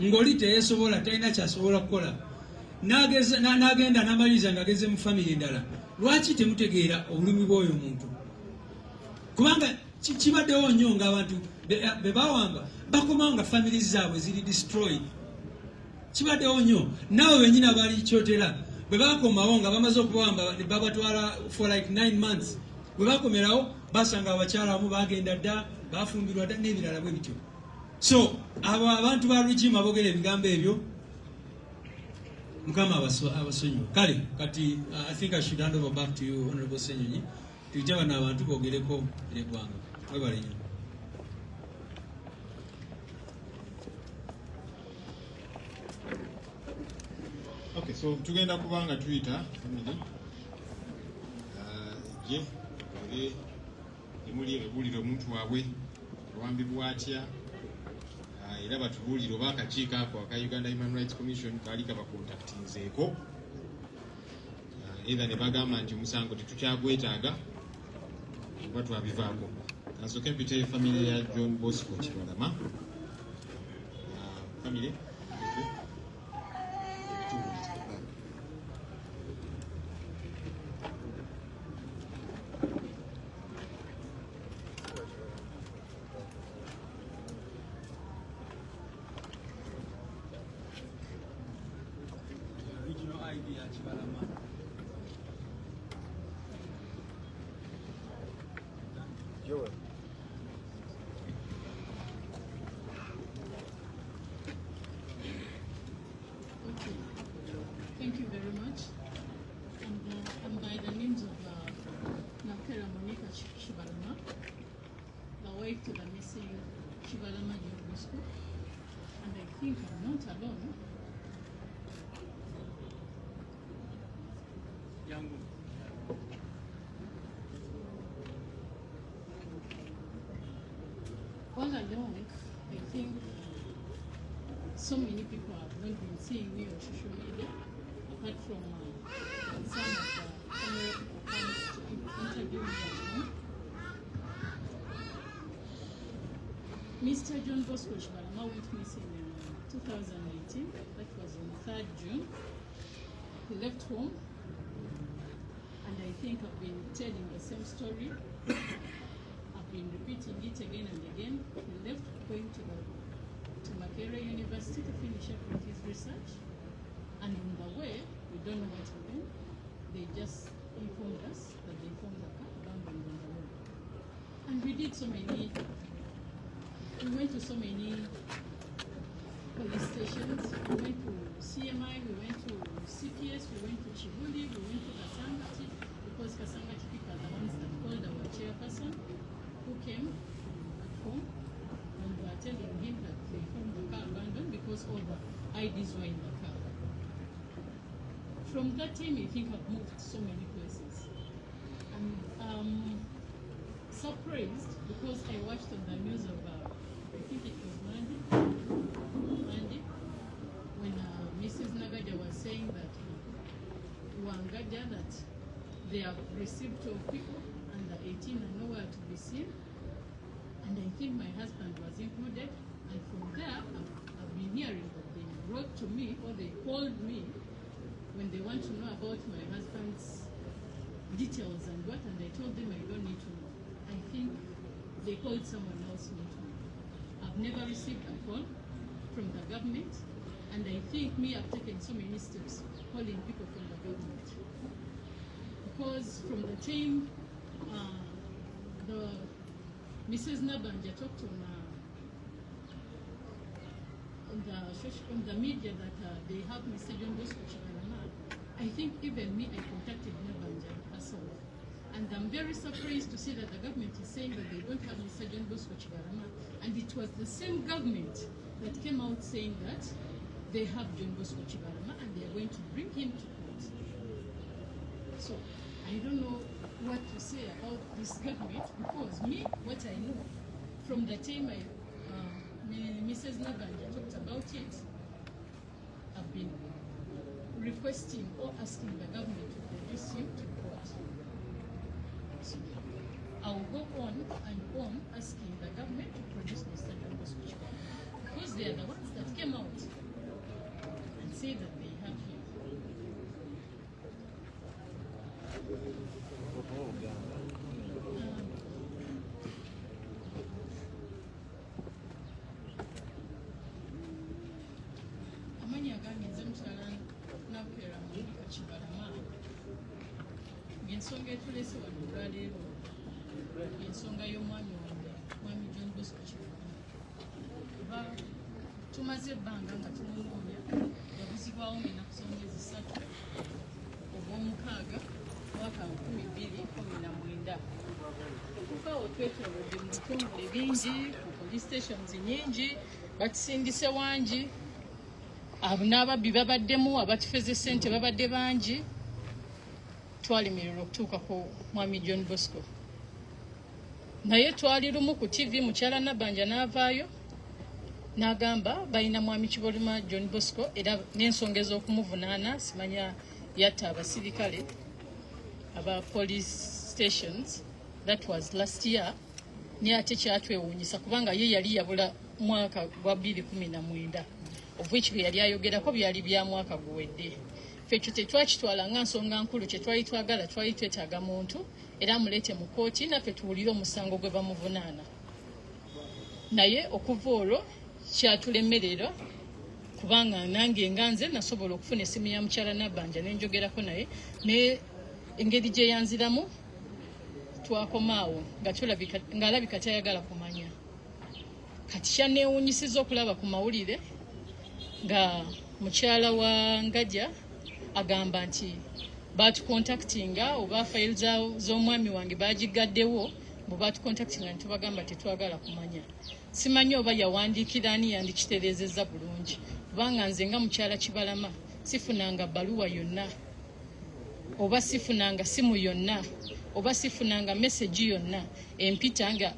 ng'oli teyesobola talina kyasobola kukola n'agenda n'amaliriza ng'ageze mu family endala lwaki temutegeera obulumi bw'oyo muntu kubanga kibaddewo nnyo ng'abantu be bawamba bakomawo nga families zaabwe ziri destroyed. Kibaddewo nnyo naawe bennyini abaali kyotera bwe bakomawo nga bamaze okubawamba ne babatwala for like 9 months bwe bakomerawo basanga abakyala abamu bagenda dda bafumbirwa dda n'ebirala bwe bityo. So abo abantu ba regime aboogera ebigambo ebyo Mukama abasonyiwe. Kale kati I think I should hand over back to you, Honorable Senyonyi. Tuyite bano abantu boogereko eri eggwanga. Webale nnyo. Okay, so tugenda kubanga tuyita family je emuli ebuulira omuntu waabwe awambibwa atya era batubuulire oba akakiiko ako aka Uganda Human Rights Commission kaali kabakontaktinzeeko either ne bagamba nti omusango tetukyagwetaaga oba twabivaako. Kasooke mpite family ya John Bosco Kibalama. Family Thank you very much. I'm by the names of Nakera Monica Shibalama, the wife to the missing Shibalama John Bosco, and I think I'm not alone. All along, I think so many people have not been seeing me on social media, apart from some of the camera people comes to interview me at home. Mr. John Bosco Shibalama went missing in 2018, that was on 3rd June. He left home, and I think I've been telling the same story. I've been repeating it again and again. He left going to Makerere University to finish up with his research, and on the way, we don't know what happened. They just informed us that they found the car abandoned on the road. And we went to so many police stations. We went to CMI, we went to CPS, we went to Chibuli, we went to Kasangati, because Kasangati people are the ones that called our chairperson, who came at home, and we were telling him that they found the car abandoned because all the IDs were in the car. From that time, I think I've moved so many places. And surprised because I watched on the news of, I think it was Monday, when Mrs. Nagaja was saying that Wangaja, that they have received 12 people under 18 and nowhere to be seen. And I think my husband was included. And from there, I've been hearing that they wrote to me or they called me when they want to know about my husband's details and what, and I told them I don't need to know. I think they called someone else, not me. I've never received a call from the government, and I think I've taken so many steps calling people from the government. Because from the time the Mrs. Nabanja talked on the media that they have Mr. John Bosco Chibalama, I think even me, I contacted Nabanja herself. And I'm very surprised to see that the government is saying that they don't have Mr. John Bosco Chibalama. And it was the same government that came out saying that they have John Bosco Chibalama and they are going to bring him to court. So I don't know what to say about this government, because me, what I know, from the time Mrs. Nabanja talked about it, I've been requesting or asking the government to produce him to court. So I'll go on and on asking the government to produce Mr. John Bosco Chibalama, because they are the ones that came out and say that they have him. Amanya gange nze mukyala Nakera Monica Kibalama, ng'ensonga etulese wano olwaleero y'ensonga y'omwami wange, mwami John Bosco Kibalama. Tumaze ebbanga nga tumunoonya, yabuzibwa yavaawo ng'ennaku z'omwezi 3 ogw'omukaaga mwaka 2019. Okuva awo twetoolodde mu bitongole bingi, ku police stations nyingi, batusindise wangi, abo n'ababbi babaddemu, abatufeze ssente babadde bangi. Twalemererwa okutuuka ku Mwami John Bosco. Naye twali lumu ku TV mukyala Nabanja n'avaayo n'agamba balina Mwami Kibolima John Bosco era n'ensonga ez'okumuvunaana, simanya yatta abasirikale aba police stations. That was last year. Naye ate kyatwewuunyisa kubanga ye yali yabula mwaka gwa 2019 of which bye yali ayogerako byali bya mwaka guwedde. Ffe ekyo tetwakitwala nga nsonga nkulu, kye twali twagala, twali twetaaga muntu era amuleete mu kooti naffe tuwulire omusango gwe bamuvunaana. Naye okuva olwo kyatulemerera kubanga nange nga nze nasobola okufuna essimu ya mukyala Nabanja ne njogerako naye, ne engeri gye yanziramu twakomaawo ng'alabika tayagala kumanya. Kati kyanneewuunyisiza okulaba ku mawulire nga mukyala wa Ngajja agamba nti baatukontaktinga oba fayiro z'omwami wange bagigaddewo, bwe baatukontaktinga netubagamba tetwagala kumanya. Simanyi oba yawandiikira ani yandikitereezezza bulungi kubanga nze nga mukyala Kibalama sifunanga bbaluwa yonna, oba sifunanga simu yonna, oba sifunanga message yonna empita nga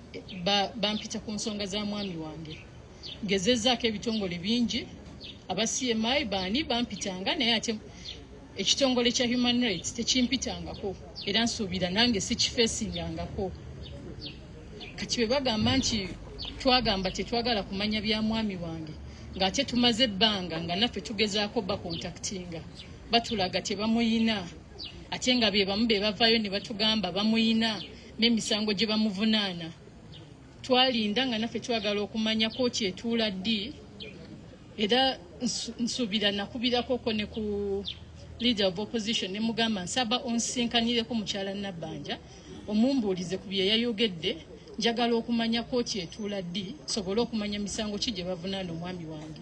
bampita ku nsonga za mwami wange. Ngezezzaako ebitongole bingi, aba CMI baani bampitanga, naye ate ekitongole kya human rights tekimpitangako era nsuubira nange sikifeesingangako. Kati bwe bagamba nti twagamba tetwagala kumanya bya mwami wange ng'ate tumaze ebbanga nga naffe tugezaako bakontaktinga, batulaga tebamuyina, ate nga be bamu be bavaayo ne batugamba bamuyina n'emisango gye bamuvunaana. Twalinda nga naffe twagala okumanya kooti etuula ddi, era nsuubira nakubirako ne ku leader of opposition ne mugamba nsaba onsinkanireko mukyala Nabanja omumbuulize ku bye yayogedde, njagala okumanya kooti etuula ddi sobole okumanya misango ki gye bavunaana omwami wange.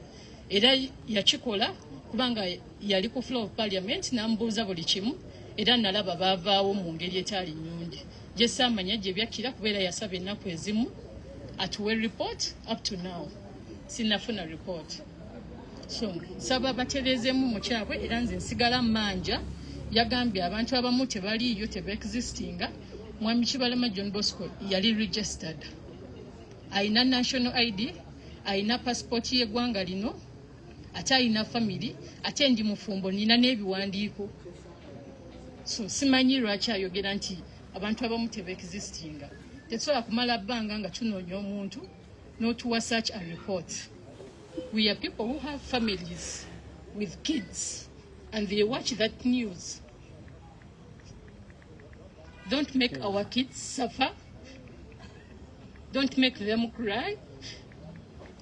Era yakikola kubanga yali ku floor of parliament n'amubuuza buli kimu era nalaba baavaawo mu ngeri etaali nnungi. Gye saamanya gye byakira kubeera yasaba ennaku ezimu atuwe report. Up to now sinafuna report. So nsaba batereezemu mukyabwe era nze nsigala Manja. Yagambye abantu abamu tebaliiyo, teba-existinga. Mwami Kibalama John Bosco yali registered, ayina national ID, ayina passport y'eggwanga lino, ate ayina family, ate ndi mufumbo nina n'ebiwandiiko. So simanyi lwaki ayogera nti abantu abamu teba-existinga. Tetusobola kumala bbanga nga tunoonya omuntu n'otuwa such a report. We are people who have families with kids and they watch that news. Don't make our kids suffer. Don't make them cry.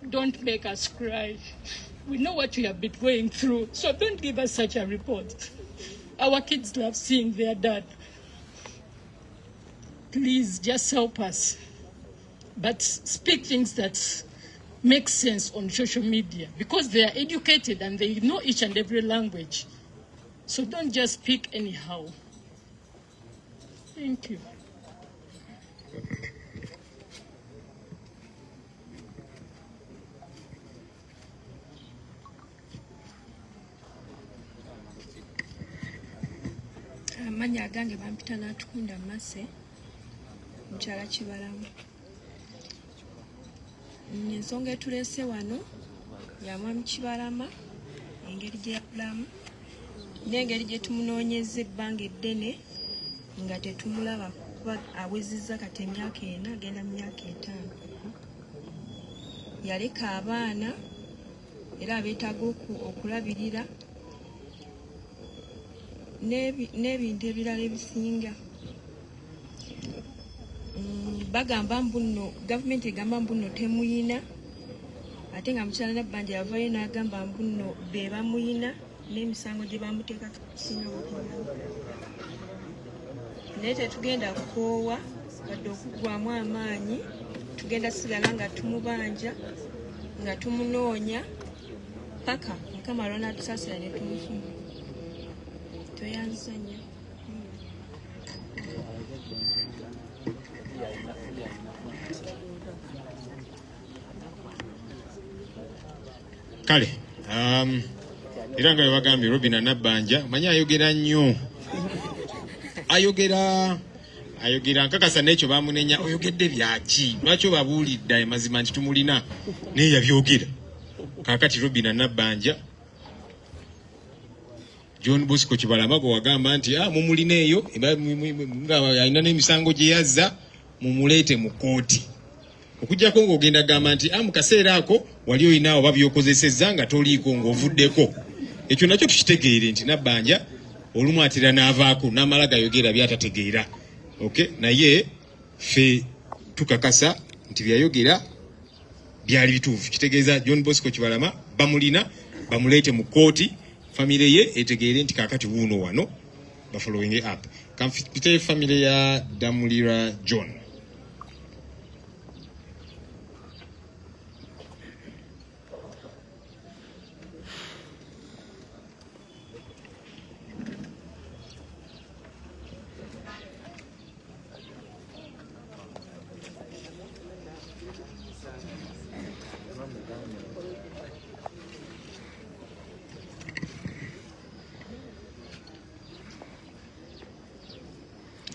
Don't make us cry. We know what we have been going through, so don't give us such a report. Our kids love seeing their dad. Please just help us. But speak things that make sense on social media because they are educated and they know each and every language. So don't just speak anyhow. Thank you. Amanya agange bampita n'atukunda Mase mukyala Kibalama. Ensonga etuleese wano ya Mwami Kibalama, engeri gye yakulamu n'engeri gye tumunoonyeza ebbanga eddene nga tetumulaba kuba awezezza kati emyaka 4 agenda mu myaka 5. Yaleka abaana era abeetaaga okulabirira n'ebintu ebirala ebisinga. Bagamba mbuno, gavumenti egamba mbuno temuyina, ate nga mukyala Nabanja yavaayo n'agamba mbuno be bamuyina n'emisango gye bamuteeka kusinga bukunyana. Naye tetugenda kukoowa wadde okuggwamu amaanyi, tugenda sigala nga tumubanja nga tumunoonya paka Mukama Ronald Tusasira ne tumufunye. Tweyanza nnyo. Kale, era nga bagambye Robina Nabbanja manyi ayogera nnyo. Ayogera nkakasa n'ekyo bamunenya oyogedde byaki. Lwaki obabuulidde ayo mazima nti tumulina naye yabyogera. Kaakati Robina Nabbanja John Bosco Kibalama gwe wagamba nti mumulina eyo nga alina n'emisango gye yazza mumuleete mu kkooti. Okujjako ng'ogenda gamba nti mu kaseera ako wali oyinaawo babyokozesezza nga toliiko ng'ovuddeko. Ekyo nakyo tukitegeere nti Nabbanja olumu atera n'avaako n'amala gayogera byatategeera. Okay? Naye ffe tukakasa nti byayogera byali bituufu. Kitegeeza John Bosco Kibalama bamulina bamuleete mu kkooti, famire ye etegeere nti kaakati wuuno wano ba following up. Kampite famire ya Damulira John.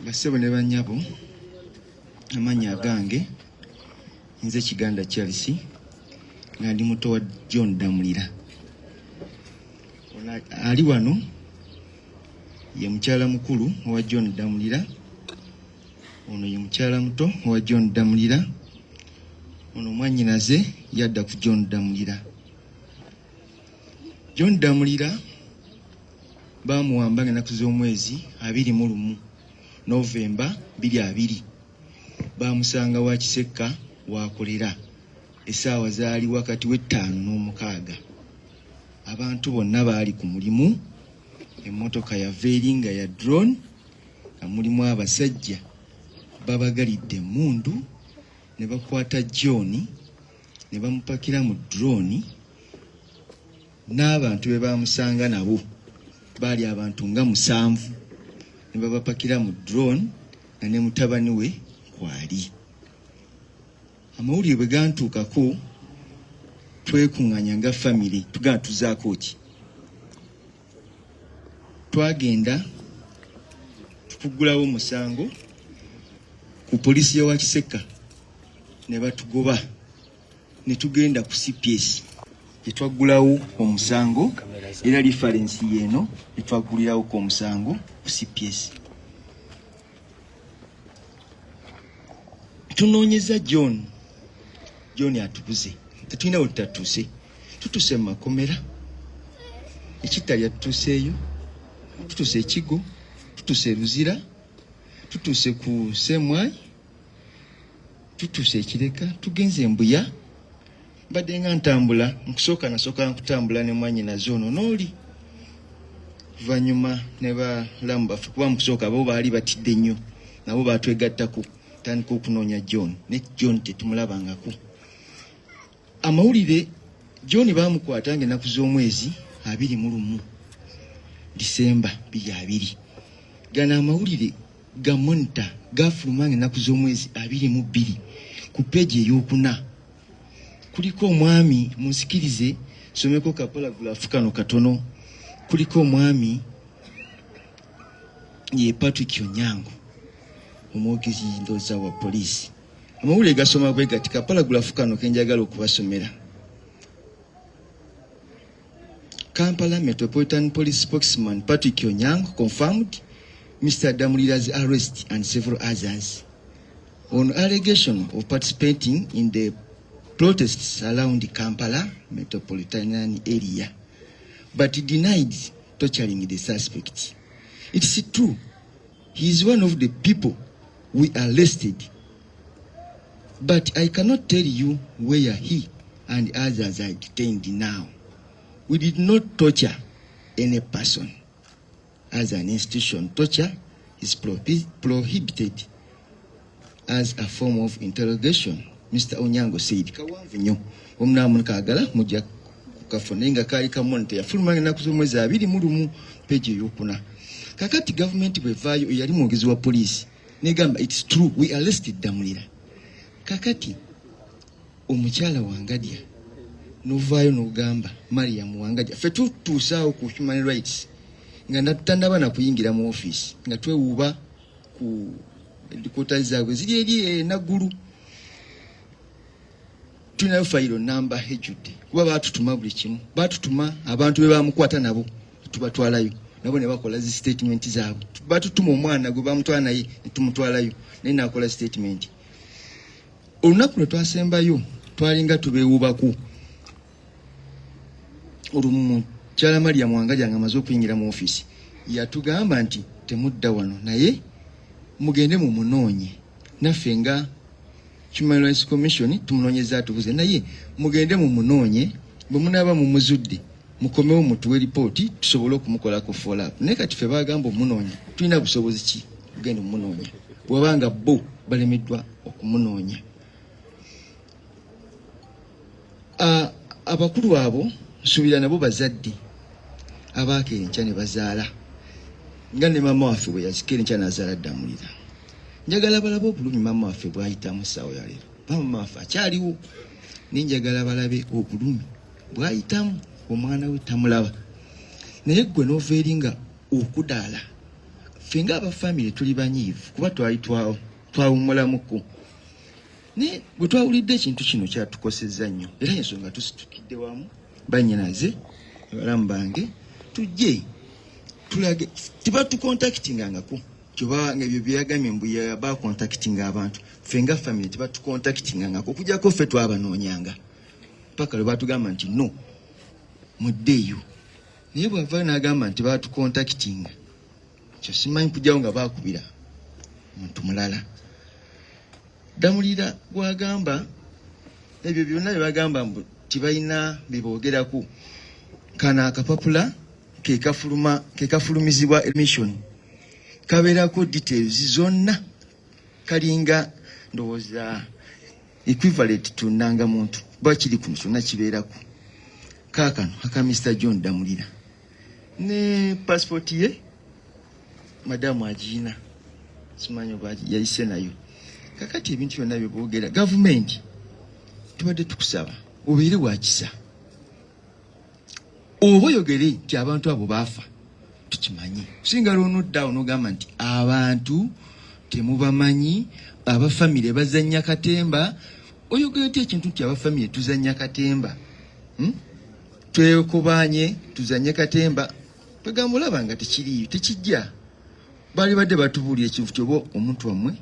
Basebo ne banyabo amanya gange nze Kiganda Chelsea nga ndi muto wa John Damulira. Ali wano ye mukyala mukulu wa John Damulira, ono ye mukyala muto wa John Damulira, ono mwannyinaze yadda ku John Damulira. John Damulira bamuwamba ng'ennaku z'omwezi 21 Novemba 2020 bamusanga wa Kisekka wakolera essaawa zaali wakati w'5 n'omukaaga. Abantu bonna baali ku mulimu, emmotoka ya veeringa ya drone nga mulimu abasajja babagalidde emmundu ne bakwata John ne bamupakira mu drone n'abantu be bamusanga nabo baali abantu nga 7 ne babapakira mu drone nga ne mutabani we kwali. Amawulire bwe gantuukako twekuŋŋanya nga famire tugenda tuzaako ki. Twagenda tukuggulawo omusango ku poliisi y'ewa Kisekka ne batugoba ne tugenda ku CPS gye twaggulawo omusango era reference yeeno etwaggulirawo ku omusango ku CPS. Tunoonyeza John atubuze, tetulina we tutatuuse. Tutuuse mu makomera, ekitta lyatutuuseeyo, tutuuse Ekigo, tutuuse Luzira, tutuuse ku Semwai, tutuuse Ekireka, tugenze Embuya. Mbadde nga ntambula, nasooka nkutambula ne mwannyinaze ono n'oli. Luvannyuma ne balamu baffe kuba mu kusooka bo baali batidde nnyo, nabo baatwegattako tandika okunoonya John, ne John tetumulabangako. Amawulire John baamukwata ng'ennaku z'omwezi 21 Disemba 2020. Gano amawulire ga monitor gafuluma ng'ennaku z'omwezi 22 ku peegi ey'okuna. Kuliko omwami munsikirize someko kapalagulafu kano katono. Kuliko omwami ye Patrick Onyango omwogezi ndooza wa poliisi. Amawulire gasoma bwe gati kapalagulafu kano kenjagala okubasomera. Kampala Metropolitan Police spokesman Patrick Onyango confirmed Mr. Damulira's arrest and several others on allegation of participating in the protests around the Kampala metropolitan area, but he denied torturing the suspect. It's true, he is one of the people we arrested, but I cannot tell you where he and others are detained now. We did not torture any person. As an institution, torture is prohibited as a form of interrogation, Mr. Onyango said. Kawanvu nnyo omunaamu nkagala mujja kafone nga kali kamonte yafuluma na kuzomwezi 21 page yokuna kakati government bwevayo yali mwogezi wa police negamba it's true we arrested Damulira kakati omukyala wangadya novayo nogamba Mariam wangadya fe tutusaawo ku human rights nga natutandaba na kuyingira mu office nga twewuba ku headquarters zaabwe ziri eri naggulu tunayo fayiro namba hejjudde kuba baatutuma buli kimu baatutuma abantu be bamukwata nabo tubatwalayo nabo ne bakola zi statement zaabwe baatutuma omwana gwe bamutwala naye ne tumutwalayo naye nakola statement olunaku lwe twasembayo twalinga tubeewubako olumu kyala Maria Mwangajja nga amaze okuyingira mu office yatugamba nti temudda wano naye mugende mu munoonye naffe nga Human Rights Commission tumunoonyeza atubuze naye mugende mu munoonye bwe munaaba mu muzudde mukomewo mutuwe ripooti tusobole okumukolako follow up naye kati ffe bagamba omunoonya tulina busobozi ki kugenda omunoonya bwabanga bo balemeddwa okumunoonya abakulu abo nsuubira nabo bazadde abakeera enkya ne bazaala nga ne mama waffe bwe yazikeera enkya n'azaala Damulira njagala balabe obulumi mama waffe bwayitamu ssaawa ya leero mama waffe akyaliwo ninjagala balabe obulumi bwayitamu omwana we tamulaba naye gwe nova eri nga okudaala ffe nga abafamire tuli banyiivu kuba twali twawumulamuko naye bwe twawulidde ekintu kino kyatukosezza nnyo era ensonga tusitukidde wamu bannyinaze abalamu bange tujje tulage tebatukontakitingangako kyobanga ebyo byeyagambye mbu bakontakitinga abantu ffe nga famire tebatukontakitingangako okujjako ffe twabanoonyanga paka lwe batugamba nti no muddeeyo naye bwavaayo n'agamba nti batukontakitinga kyo simanyi kujjawo nga bakubira muntu mulala Damulira bwagamba ebyo byonna bye bagamba mbu tibalina biboogerako kana akapapula kekafulumizibwa emission kabeerako details zonna kalinga ndowooza equivalent to Nangamuntu bakiri kuno kyonna kibeerako kaakano aka Mr. John Damulira ne passport ye madamu agiina simanyi oba yayise nayo kakati ebintu byonna byeboogera gavumenti tubadde tukusaba obeere wakisa oba oyogere nti abantu abo baafa tukimanyi singa lwonodda onogamba nti abantu temubamanyi abafamire bazannya katemba oyogere ti ekintu nti abafamire tuzannya katemba twekobanye tuzanye katemba twegamba olaba nga tekiriyo tekijja bali badde batubuulira ekintu kyoba omuntu wamwe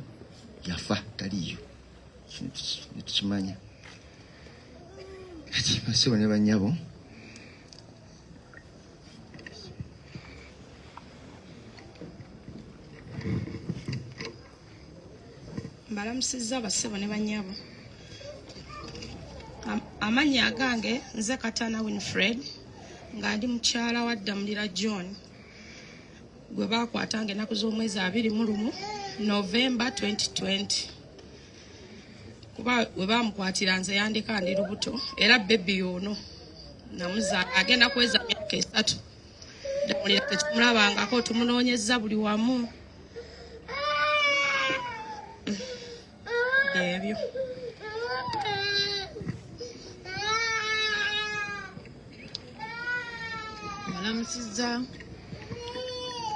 yafa taliyo tukimanya kati basebo ne banyabo mbalamusizza basebo ne banyabo amannya agange nze Katana Winfred nga ndi mukyala wa Damulira John gwe bakwatanga ennaku z'omwezi 21 November 2020 kuba we bamukwatira nze yandika ndi lubuto era bebi yono namuzaala agenda kweza myaka 3 Damulira tetumulabangako tumunoonyezza buli wamu ebyo Malamusizza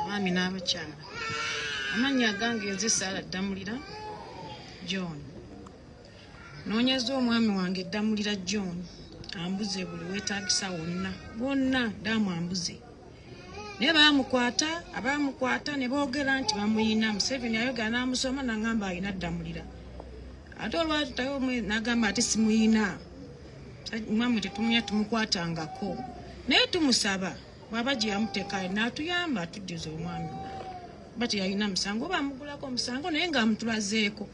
mwami n'abakyala amannya agange nze Sarah Damulira John noonyeza omwami wange Damulira John ambuze buli weetaagisa wonna bonna damwambuze naye abamukwata ne boogera nti bamuyina Museveni ayogera n'amusoma n'agamba ayina Damulira ate olwatutayo n'agamba ate simuyina mwami tetumunya tumukwatangako naye tumusaba bwaba gye yamuteekayo n'atuyamba atujjuza omwami bati yalina musango bamugulako omusango naye ng'amutulazeeko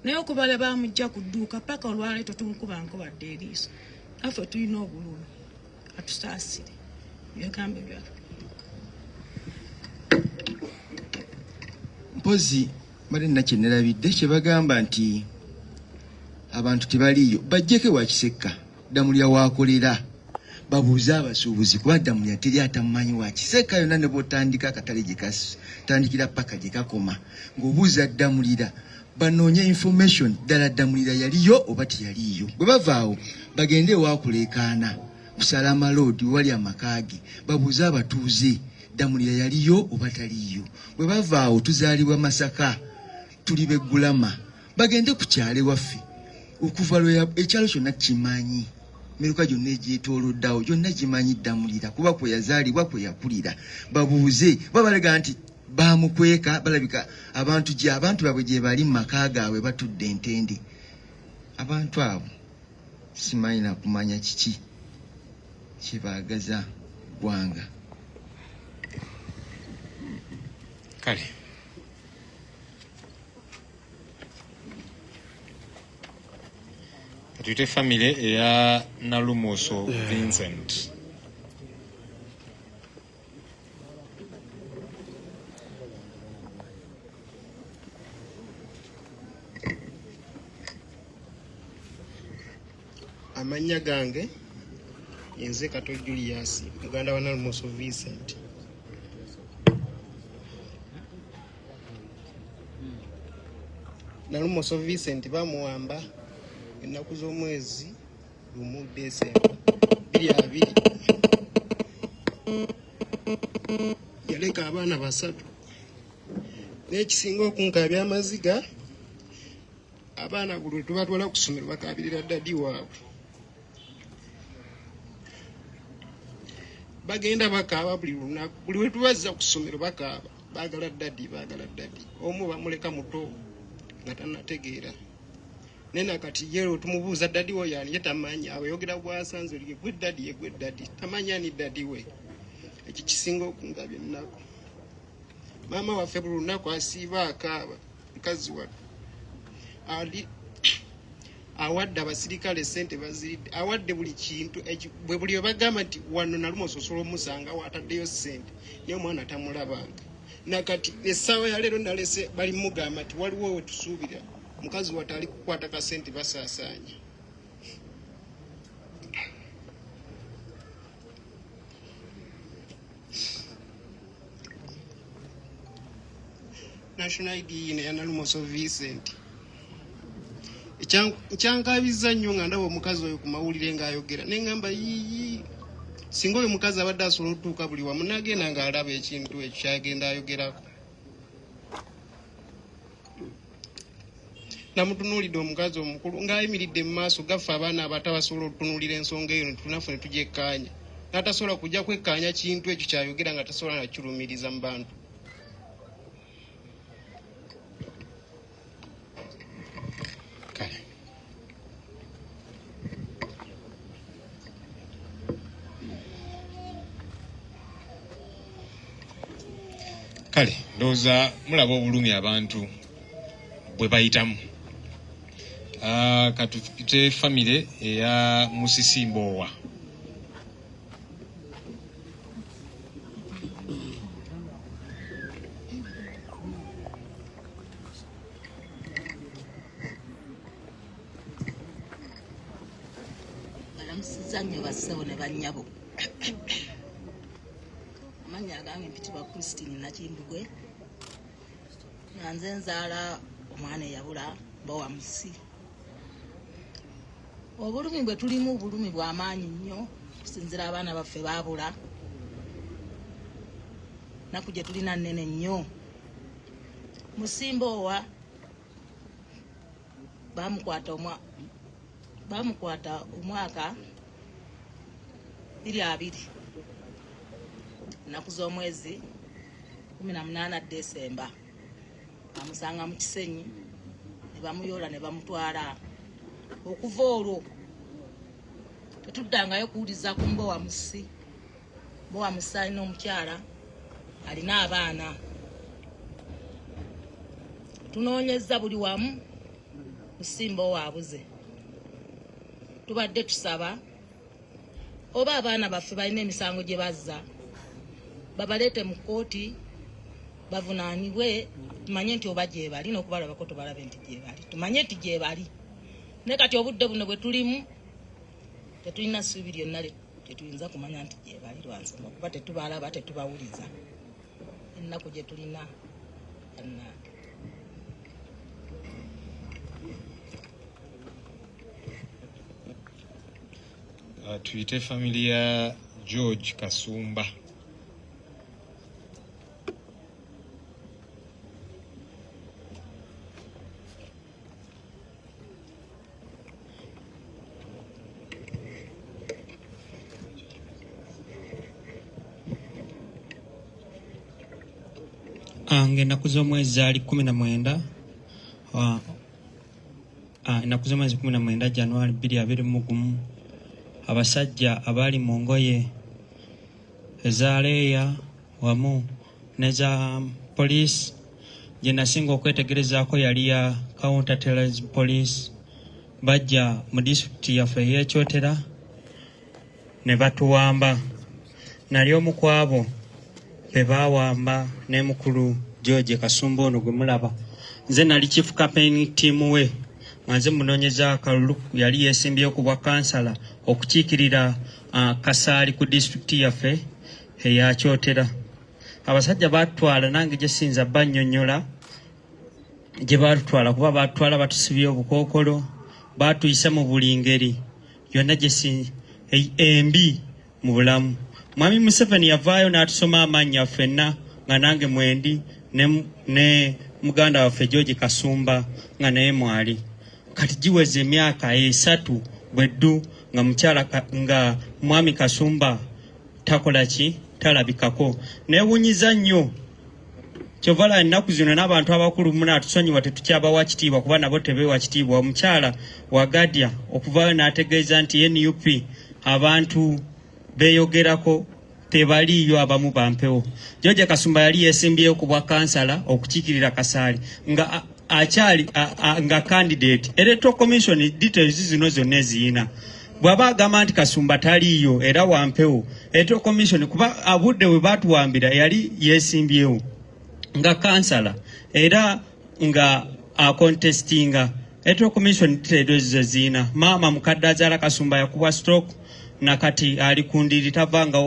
naye okubala bamujja ku dduuka paka olwaleero tumukuba nkobadde eriiso naffe tulina obulumi atusaasire byegambe byaffe mpozi bali nakyenerabidde kye bagamba nti abantu tebaliyo bajjeko wakiseka Damulira waakolera babuuze abasuubuzi kuba Damulira teri atamumanyi wa kiseeka yonna ne bw'otandika akatale gye katandikira paka gye kakoma ng'obuuza Damulira banoonye information ddala Damulira yaliyo oba teyaliyo. Bwe bavaawo bagende ewakuleekaana Busalama Road wali amakaage babuuze abatuuze Damulira yaliyo oba taliyo. Bwe bavaawo tuzaalibwa Masaka tuli beggulama bagende ku kyalo waffe okuva lwe ekyalo kyonna kimanyi Meruka gyonna egyetooloddawo gyonna gimanyi Damulira kuba kwe yazaalibwa kwe yakulira. Babuuze babalega nti bamukweka balabika abantu baabwe gye bali mu maka gaabwe batudde entende. Abantu abo simanyi na kumanya kiki kye baagaza ggwanga. Kale tuyite family eya Nalumuso Vincent. Amanya gange yenze Kato Julius muganda wa Nalumuso Vincent. Nalumuso Vincent bamuwamba ennaku z'omwezi gumu Desemba 2020. Yaleka abaana basatu n'ekisinga okunkabya amaziga abaana buli tubatwala ku ssomero bakabirira ddadi waabwe. Bagenda bakaaba buli lunaku buli we tubazza ku ssomero bakaaba baagala ddadi. Omu bamuleka muto nga tannategeera. Nena kati yero tumubuuza ddadi we yani ye tamanyi abayogera bwasanze oli gwe ddadi tamanyi ani ddadi we. Ekyo kisinga okungabya ennaku. Maama waffe buli lunaku asiiba akaaba mukazi wattu ali awadde abasirikale ssente baziridde awadde buli kintu bwe buli bagamba nti wano Nalumuso osobola omusanga wataddeyo ssente naye omwana tamulabanga. Nakati essaawa ya leero nalese bali mugamba nti waliwo we tusuubira mukazi wattu ali kukwata ka ssente basaasaanya. National ID ya Nalumuso Vincent. Ekyankabiza nnyo nga ndaba omukazi oyo ku mawulire ng'ayogera ne ngamba yiyi singa oyo mukazi abadde asobola otuuka buli wamu nagenda ng'alaba ekintu ekyo kyagenda ayogerako. Namutunuulidde omukazi omukulu ng'ayimiridde mu maaso gaffe abaana abato abasobola okutunuulira ensonga eyo netunaffe ne tugyekkaanya n'atasobola kujja kwekkaanya kintu ekyo kyayogera nga tasobola nakirumiriza mu bantu. Kale ndowooza mulaba obulumi abantu bwe bayitamu. Katufite family eya Musisimbowa. Balamusizannyo bassewo ne bannyabo. Amanya agange mpitibwa Christine Nakimbugwe. Nanze nzaala omwana eyabula Mbowa Musi. Obulumi bwe tulimu obulumi bw'amaanyi nnyo kusinzira abaana baffe baabula. Naku gye tulina nnene nnyo. Musimbowa bamukwata omwaka 2020 ennaku z'omwezi 18 Desemba. Bamusanga mu Kisenyi ne bamuyoola ne bamutwala. Okuva olwo tetuddangayo kuwuliza ku Mbowa Musi. Mbowa Musi alina omukyala alina abaana. Tunoonyezza buli wamu Musimbowa abuze. Tubadde tusaba oba abaana baffe balina emisango gye bazza babaleete mu kkooti bavunaanibwe tumanye nti oba gye bali n'okubalabako tubalabe nti gye bali tumanye nti gye bali. Ne kati obudde buno bwe tulimu tetulina ssuubi lyonna tetuyinza kumanya nti gye bali lwansonga kuba tetubalaba tetubawuliza ennaku gye tulina bannange. Tuyite family ya George Kasumba. Ennaku z'omwezi zaali 19 ennaku z'omwezi 19 January 2021 abasajja abaali mu ngoye eza leeya wamu neza police gye nasinga okwetegerezaako yali ya counter terrorism police bajja mu district yaffe y'Ekyotera ne batuwamba. Nali omu ku abo be baawamba ne mukulu George Kasumba ono gwe mulaba. Nze nali chief campaign team we nga nze munoonyeza akalulu yali yeesimbyeyo ku bwa kansala okukiikirira Kasaali ku district yaffe eya Kyotera. Abasajja baatwala nange gye sinza bannyonnyola gye baatutwala kuba baatwala batusibye obukookolo baatuyisa mu buli ngeri yonna gye embi mu bulamu. Mwami Museveni yavaayo n'atusoma amannya ffenna nga nange mwendi ne muganda waffe George Kasumba nga naye mwali. Kati giweze emyaka 3 bweddu nga mukyala nga mwami Kasumba takola ki talabikako. Neewunyiza nnyo kyovala ennaku zino n'abantu abakulu munatusonyiwa tetukyabawa kitiibwa kuba nabo tebeewa kitiibwa. Omukyala wagadya okuvaayo n'ategeeza nti NUP abantu beeyogerako tebaliyo abamu bampewo. George Kasumba yali yeesimbyeyo ku bwa kansala okukiikirira Kasaali nga akyali nga candidate. Electoral Commission details zino zonna eziyina. Bw'aba agamba nti Kasumba taliyo era wampewo, Electoral Commission kuba abudde we baatuwambira yali yeesimbyewo nga kansala era nga contestinga. Electoral Commission details zizina. Maama mukadde azaala Kasumba yakubwa stroke nakati ali kundiri tavanga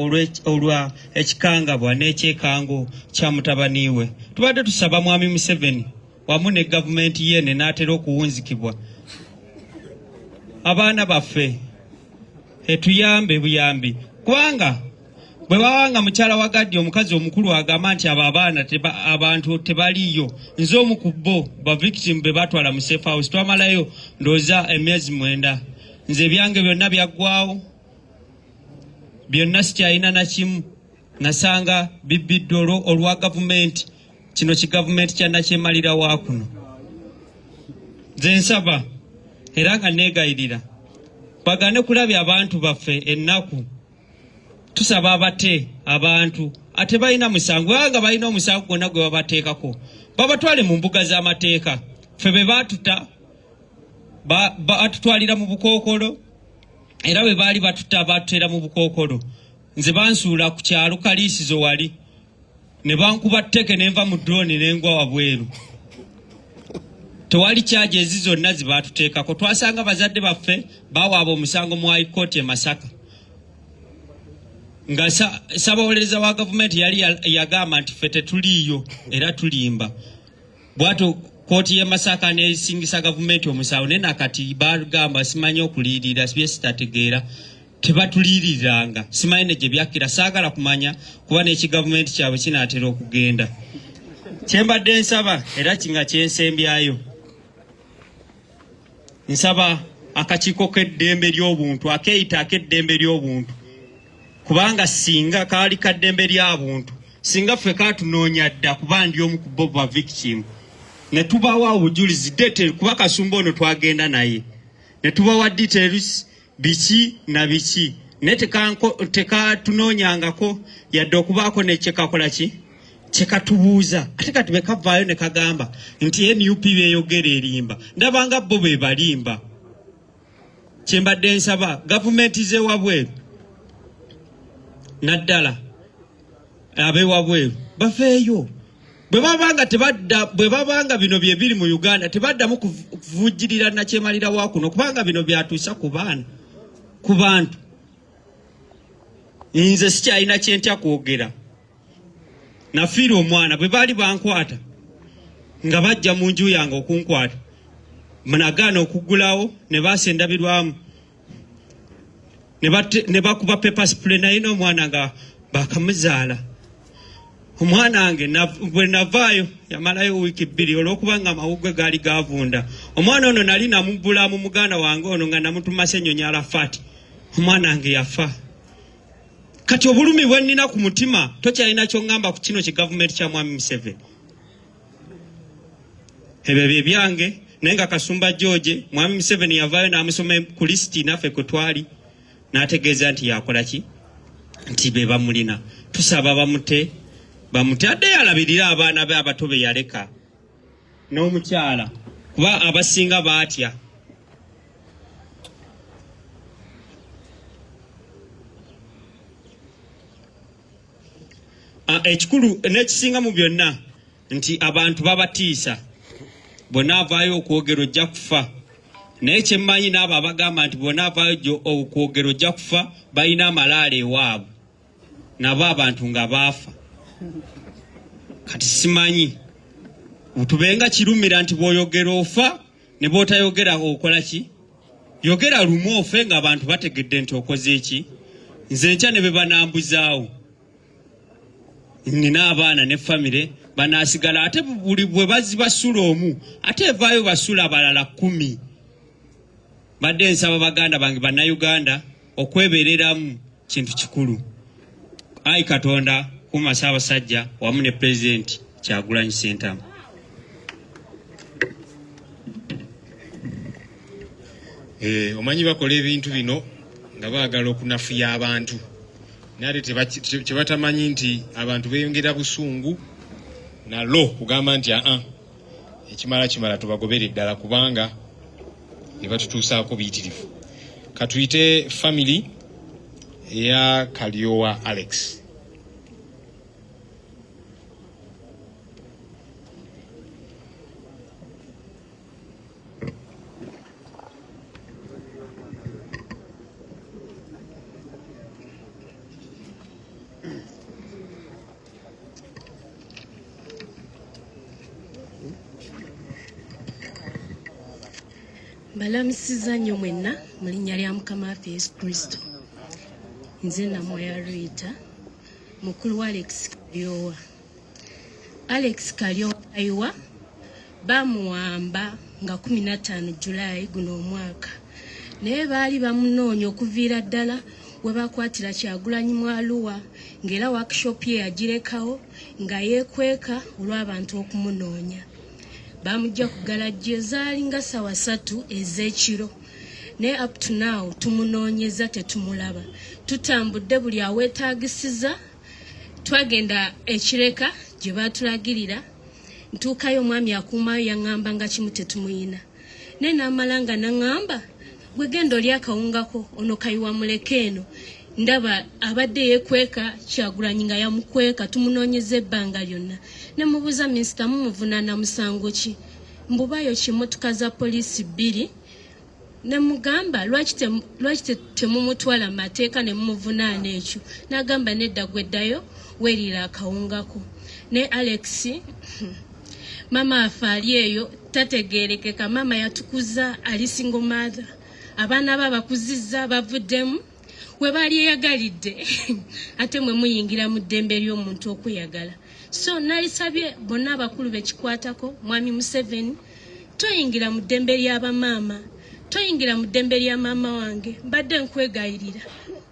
olwa ekikangabwa n'ekyekango kya mutabaniwe. Tubadde tusaba mwami Museveni wamu ne gavumenti yene n'atera okuwunzikibwa abaana baffe etuyambe buyambi kubanga bwe bawanga mukyala wagaddi omukazi omukulu agamba nti abo abaana abantu tebaliyo. Nze omu ku bo ba victim be batwala mu safe house twamalayo ndooza emyezi 9. Nze byange byonna byaggwawo byonna sikyalina na kimu. Nasanga bibiddolo olwa gavumenti kino kigavumenti kyannakyemalira waakuno. Nze nsaba era nga neegayirira bagane kulabya abantu baffe ennaku. Tusaba abate abantu ate balina musango nga balina omusango gwonna gwe babateekako babatwale mu mbuga z'amateeka. Ffe be baatuta batutwalira mu bukookolo era bwe baali batuta batutera mu bukookolo. Nze bansuula ku kyalo kaliisizo wali ne bankuba tteke nenva mu drone n'engwa wabweru. Tewali kyaje ezi zonna zibaatuteekako. Twasanga bazadde baffe bawaaba omusango mu High Court e Masaka nga sabawolereza wa gavumenti yali yagamba nti ffe tetuliiyo era tulimba. Bw'atyo kooti y'e Masaka n'esingisa gavumenti omusango naye nakati bagamba simanyi okuliirira bye sitategeera tebatuliiriranga. Simanyi ne gye byakkira saagala kumanya kuba n'ekigavumenti kyabwe kinaatera okugenda. Kyembadde nsaba era kinga kyensembyayo nsaba akakiiko k'eddembe ly'obuntu akeeyita ak'eddembe ly'obuntu kubanga singa kaali kaddembe ly'abuntu singa ffe kaatunoonya dda kuba ndi omu ku bo ba victim ne tubawa obujulizi detail kuba Kasumba ono twagenda naye ne tubawa details biki na biki ne tekatunoonyangako yadde okubaako nekyekakola ki kyekatubuuza ate kati bwe kavaayo ne kagamba nti NUP beeyogera erimba ndabanga bo be balimba. Kyembadde nsaba gavumenti z'ewabweru naddala ab'ewabweru bafeeyo bwe babanga bino bye biri mu Uganda tebaddamu kuvujjirira nakyemalira waakuno kubanga bino byatuusa ku baana ku bantu. nze sikyalina kyentya kwogera. Nafiira omwana bwe baali bankwata nga bajja mu nju yange okunkwata nagaana okuggulawo ne baasa endabirwamu ne bakuba paper spray naye n'omwana nga bakamuzaala. Omwana wange bwe navaayo yamalayo wiiki 2 olw'okuba amawugwe gaali gavunda. Omwana ono nali namubbulamu muganda wange ono nga namutuma Ssenyonyi Arafat. Omwana wange yafa. Kati obulumi bwe nnina ku mutima tokyalina ky'oŋŋamba ku kino kigavumenti kya Mwami Museveni. Ebyo bye byange naye nga Kasumba George Mwami Museveni yavaayo n'amusoma ku lisiti naffe kwe twali n'ategeeza nti yakola ki nti be bamulina. Tusaba bamute adde yalabirira abaana be abato be yaleka n'omukyala kuba abasinga baatya. Ekikulu n'ekisinga mu byonna nti abantu babatiisa bw'onaavaayo okwogera ojja kufa. Naye kyemmanyi n'abo abagamba nti bw'onaavaayo okwogera ojja kufa balina amalaala ewaabwe nabo abantu nga baafa. Kati simanyi tubenga kirumira nti bw'oyogera ofa ne bw'otayogera okola ki? Yogera lumu ofe nga abantu bategedde nti okoze eki. Nze nkya ne be banambuzaawo. Nina abaana ne famire banaasigala ate buli bwe basula omu ate evaayo basula abalala 10. Badde nsaba baganda bange bannayuganda okwebereramu kintu kikulu. Ayi Katonda kuuma Ssaabasajja wamu ne Pulezidenti Kyagulanyi Ssentamu. Omanyi bakola ebintu bino nga baagala okunafuya abantu. Naye kye batamanyi nti abantu beeyongera busungu na lo kugamba nti ekimala tubagobere ddala kubanga ebatutuusaako biyitirivu. Katuyite family eya Kalyowa Alex. Balamusiza nnyo mwenna mu linnya lya Mukama waffe Yesu Kristo. Nze Namoya Rita, mukulu wa Alex Kalyowa. Alex Kalyowa ayiwa bamuwamba nga 15 Julayi guno omwaka. Naye baali bamunoonya okuviira ddala we bakwatira Kyagulanyi mu Arua ng'era workshop ye yagirekawo nga yeekweka olw'abantu okumunoonya. Bamujja ku galajja ezaali nga ssaawa 3 ez'ekiro. Naye up to now tumunoonyeza tetumulaba. Tutambudde buli aweetaagisiza. Twagenda ekireka gye baatulagirira. Ntuukayo omwami akuumaayo yaŋŋamba nga kimu tetumuyina. Naye n'amala nga naŋŋamba gwe genda oli akawungako ono kayiwa muleke eno. Ndaba abadde yeekweka Kyagulanyi nga yamukweka tumunoonyeza ebbanga lyonna. Ne mubuuza minisita mumuvunaana musango ki? Mbubayo kimotoka za poliisi 2. Ne mugamba lwaki temumutwala mateeka ne mumuvunaana ekyo. N'agamba nedda gweddayo weerira akawungako. Ne Alex mama afaali eyo tategeerekeka. Mama yatukuza ali single mother. Abaana be bakuzizza bavuddemu we baali eyagalidde ate mwe muyingira mu ddembe ly'omuntu okuyagala. So nalisabye bonna abakulu bekikwatako Mwami Museveni toyingira mu ddembe ly'abamaama, toyingira mu ddembe lya maama wange. Mbadde nkwegayirira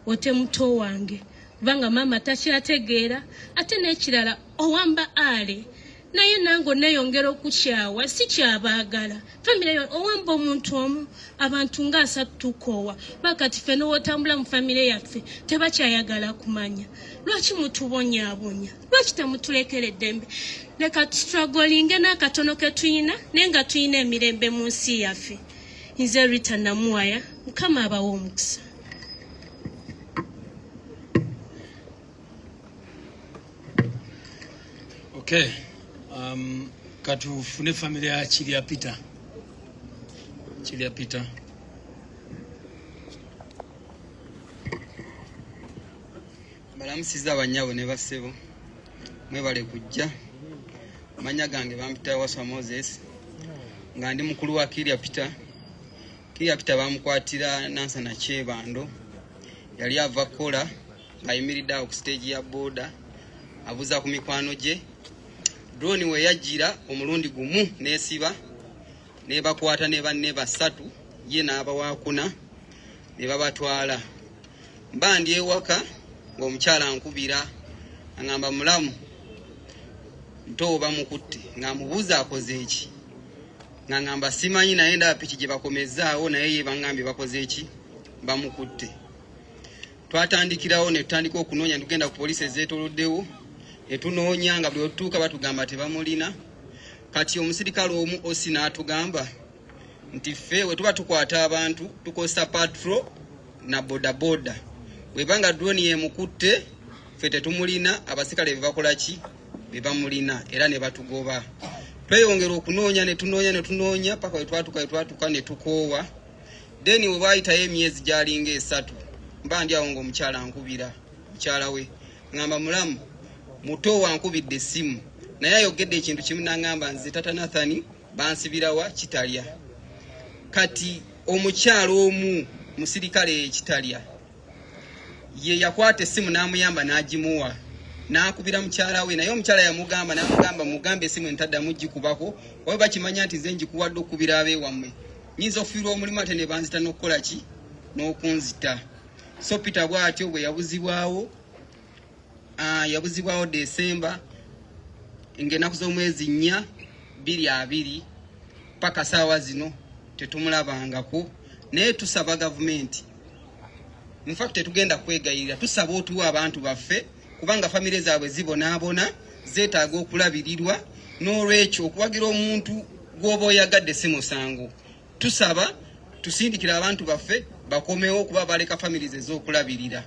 ote muto wange kubanga maama takyategeera ate n'ekirala owamba ale naye nange neeyongera okukyawa si kyabaagala. Famire yo owamba omuntu omu abantu nga 3 tukoowa bakati ffe n'otambula mu famire yaffe tebakyayagala kumanya. Lwaki mutubonyaabonya? Lwaki temutulekera eddembe? Leka tustragolinge n'akatono ke tuyina naye nga tuyina emirembe mu nsi yaffe. Nze Rita Namuwaya, Mukama abawa omukisa. Okay. Katufune familia ya Chilya Peter. Balamusiza abanyaabo ne bassebo mwebale kujja. Amanya gange bampita Waswa Moses nga ndi mukulu wa Kiria Peter. Kiria Peter bamukwatira Nansana Kyebando yali ava kola ng'ayimiridde awo ku stage ya boda abuza ku mikwano gye. Drone we yajjira omulundi gumu n'esiba ne bakwata ne banne basatu ye n'aba wakuna ne babatwala. Mbandi ewaka ng'omukyala ankubira angamba mulamu nto bamukutte ng'amubuuza akoze eki ng'angamba simanyi naye ndaba piki gye bakomezaawo naye ye bangambye bakoze eki bamukutte. Twatandikirawo ne tutandika okunoonya tugenda ku poliisi ezeetooloddewo ne tunoonya nga bwe otutuuka batugamba tebamulina. Kati omusirikale omu osi n'atugamba nti ffe we tuba tukwata abantu tukozesa patrol na bodaboda webanga drone yemukutte ffe tetumulina abasirikale be bakola ki be bamulina era ne batugoba. Tweyongera okunoonya ne tunoonya paka we twatuka ne tukoowa. Deni we baayitayo emyezi gyalinga 3 mbandi awo ng'omukyala ankubira mukyala we ngamba mulamu muto wankubidde essimu naye ayogedde ekintu kimu n'angamba nze tata Nathani bansibirawa Kitalya. Kati omukyala omu musirikale Kitalya ye yakwata essimu n'amuyamba n'agimuwa n'akubira mukyala we naye omukyala yamugamba n'amugamba mugambe essimu entaddamu gikubako oba bakimanya nti nze njikuwadde okubira abeewammwe nyinza okufiirwa omulimu ate ne banzita n'okukola ki n'okunzita. So Peter bw'atyo bwe yabuzibwawo Desemba ng'ennaku z'omwezi 4 2020 paka saawa zino tetumulabangako naye tusaba gavumenti in fact tetugenda kwegayirira tusaba otuwa abantu baffe kubanga famire zaabwe zibonaabona zeetaaga okulabirirwa n'olwekyo okuwagira omuntu gw'oba oyagadde si musango. Tusaba tusindikira abantu baffe bakomewo kuba baleka families ez'okulabirira.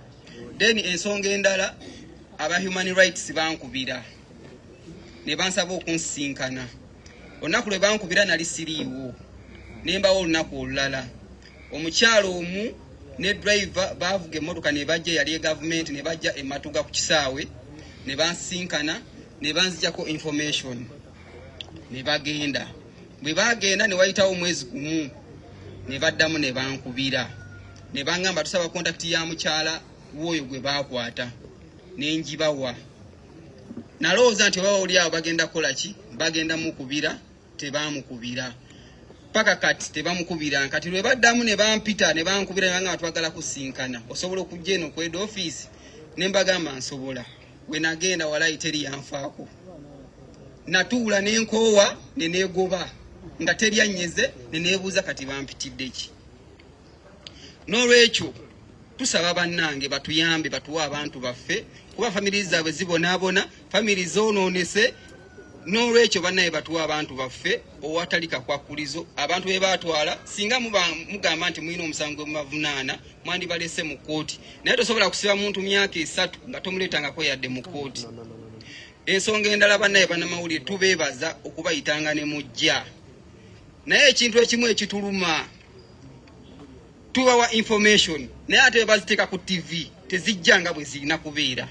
Then ensonga endala aba human rights bankubira ne bansaba okunsinkana. Olunaku lwe bankubira nali siriiwo nembawo olunaku olulala. Omukyalo omu ne driver baavuga emmotoka ne bajja yali gavumenti ne bajja ematuga ku kisaawe ne bansinkana ne banzijako information ne bagenda. Bwe bagenda ne wayitawo omwezi gumu ne baddamu ne bankubira ne bangamba tusaba contact ya mukyala woyo gwe baakwata ne njibawa. Nalowooza nti baba oli awo bagenda kola ki bagenda mukubira tebamukubira paka kati tebamukubira. Kati lwe baddamu ne bampita ne bankubira ne bangamba twagala kusinkana osobola okujja eno ku head office ne mbagamba nsobola. We nagenda walayi teri yanfaako natuula n'enkoowa ne neegoba nga teri annyeze ne neebuuza kati bampitidde ki. N'olwekyo tusaba bannange batuyambe batuwa abantu baffe kuba famiri zaabwe zibonaabona famiri zoonoonese. N'olwekyo bannaye batuwa abantu baffe owatali kakwakulizo abantu be baatwala singa mugamba nti mulina omusango mubavunaana mwandibalese mu kkooti naye tosobola kusiba muntu myaka 3 nga tomuleetangako yadde mu kkooti. Ensonga endala bannaye bannamawulire tubeebaza okubayitanga ne mujja naye ekintu ekimu ekituluma tubawa information naye ate baziteeka ku TV tezijja nga bwe zirina kubeera.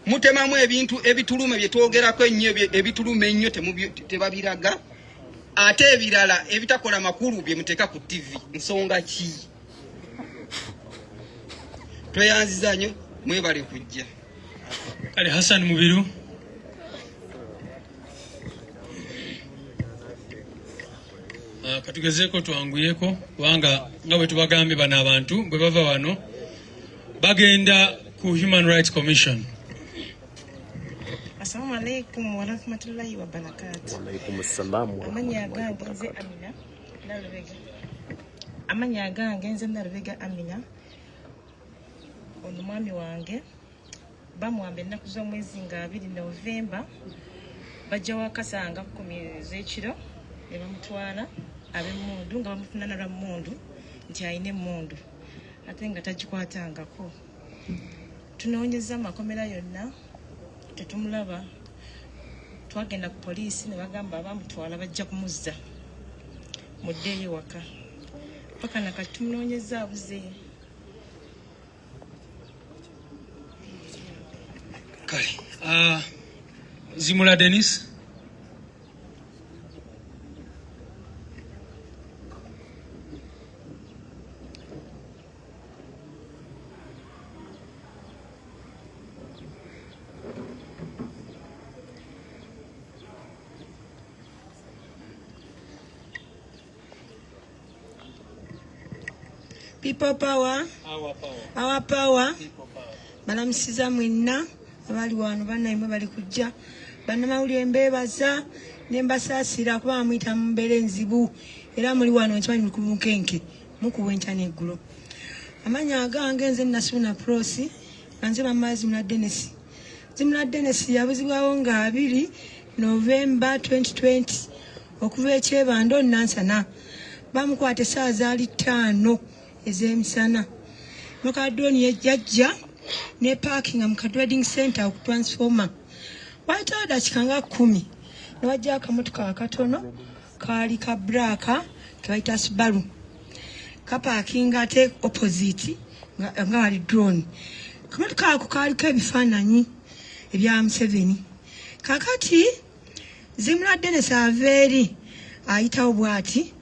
Mutemamu ebintu ebituluma bye twogerako ennyo ebituluma ennyo tebabiraga ate ebirala ebitakola makulu bye muteeka ku TV. Nsonga ki? Tweyanziza nnyo mwebale kujja. Kale Hassan Mubiru. Katugezeeko twanguyeko kubanga nga bwe tubagambye bano abantu bwe bava wano bagenda ku Human Rights Commission. Assalamu alaikum wa rahmatullahi wa barakatuh. Wa alaikum assalam. Amanya gange nze Amina Nalubega. Amanya gange nze Nalubega Amina. Ono mwami wange bamwambe ennaku z'omwezi nga 2 Novemba bajja wakasanga 10 ez'ekiro ne bamutwala ab'emmundu nga bamufunana lwa mmundu nti ayina emmundu ate nga tagikwatangako. Tunoonyeza amakomera yonna tetumulaba. Twagenda ku poliisi ne bagamba abamutwala bajja kumuzza muddeeyo waka paka nakati tumunoonyeza abuze. Zimula Dennis. People power. Our power. Balamusiza mwenna abali wano bannayimwe bali kujja bannamawulire mbeebaza ne mbasaasira kuba bamuyita mu mbeera enzibu era muli wano nkimanyi ku mukenke mukuwa enkya n'eggulo. Amanya agange nze Nasuna Prosi nze bamma Zimula Dennis. Zimula Dennis yabuzibwawo nga 2 November 2020 okuva ekyebando Nansana bamukwata essaawa zaali 5 ez'emisana. Mukadoni yajja ne parking am wedding center ku transformer. Watada chikanga 10. Ne wajja akamotoka akatono kali ka braka kaita Subaru. Ka parking ate opposite nga wali drone. Kamotoka ako kali kebifananyi ebya M7. Kakati Zimula Dennis averi ayitawo bwati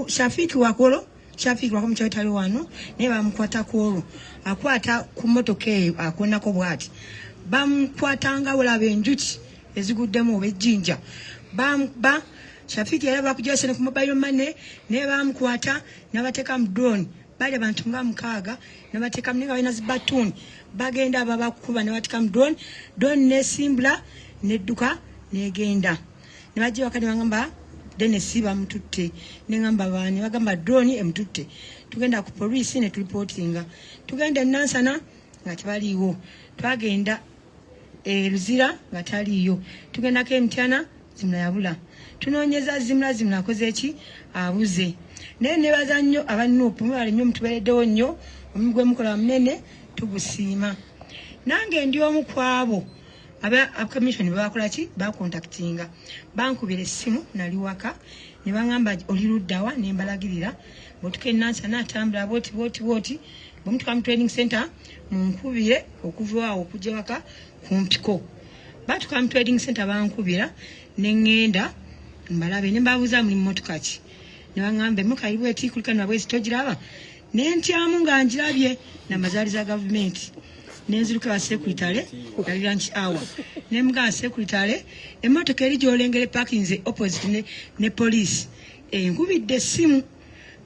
shafiki wakolo Shafiki wako mchawetali wano ne bamukwata kwolo akwata ku motoka eyo akonako bwati bamukwatanga walabe enjuki eziguddemu obejjinja ba Shafiki yali bakujjasene ku mobile money ne bamukwata nabateka mu drone bali abantu nga 6 nabateka mninga wena zibatuni bagenda babakuba ne bateka mu drone ne simbula ne duka ne genda ne bajja wakati bangamba Dennis bamututte nengamba bani bagamba drone emtutte tugenda ku police ne reportinga tugenda Nansana nga tibaliwo twagenda Luzira nga taliyo tugenda ke Mtyana Zimula yabula tunoonyeza Zimula koze eki abuze ne bazannyo abanupu bali nnyo mutubereddewo nnyo omugwe mukola munene tugusiima nange ndi omu kwabo aba commission bakola ki ba contactinga bankubira essimu nali waka ne bangamba oli luddawa ne mbalagirira botuke Nansana atambula boti bomutuka mu training center munkubire okuva okujja waka kumpiko batuka mu training center bankubira ne ngenda mbalabe ne mbabuza mu motoka ki ne bangambe mukayibwe eti kulikana bwezi tojiraba ne ntyamu nga njirabye na mazali za government nenziruka wa secretary yali lunch hour nemga secretary emotoka eri jolengere parking opposite ne police nkubidde simu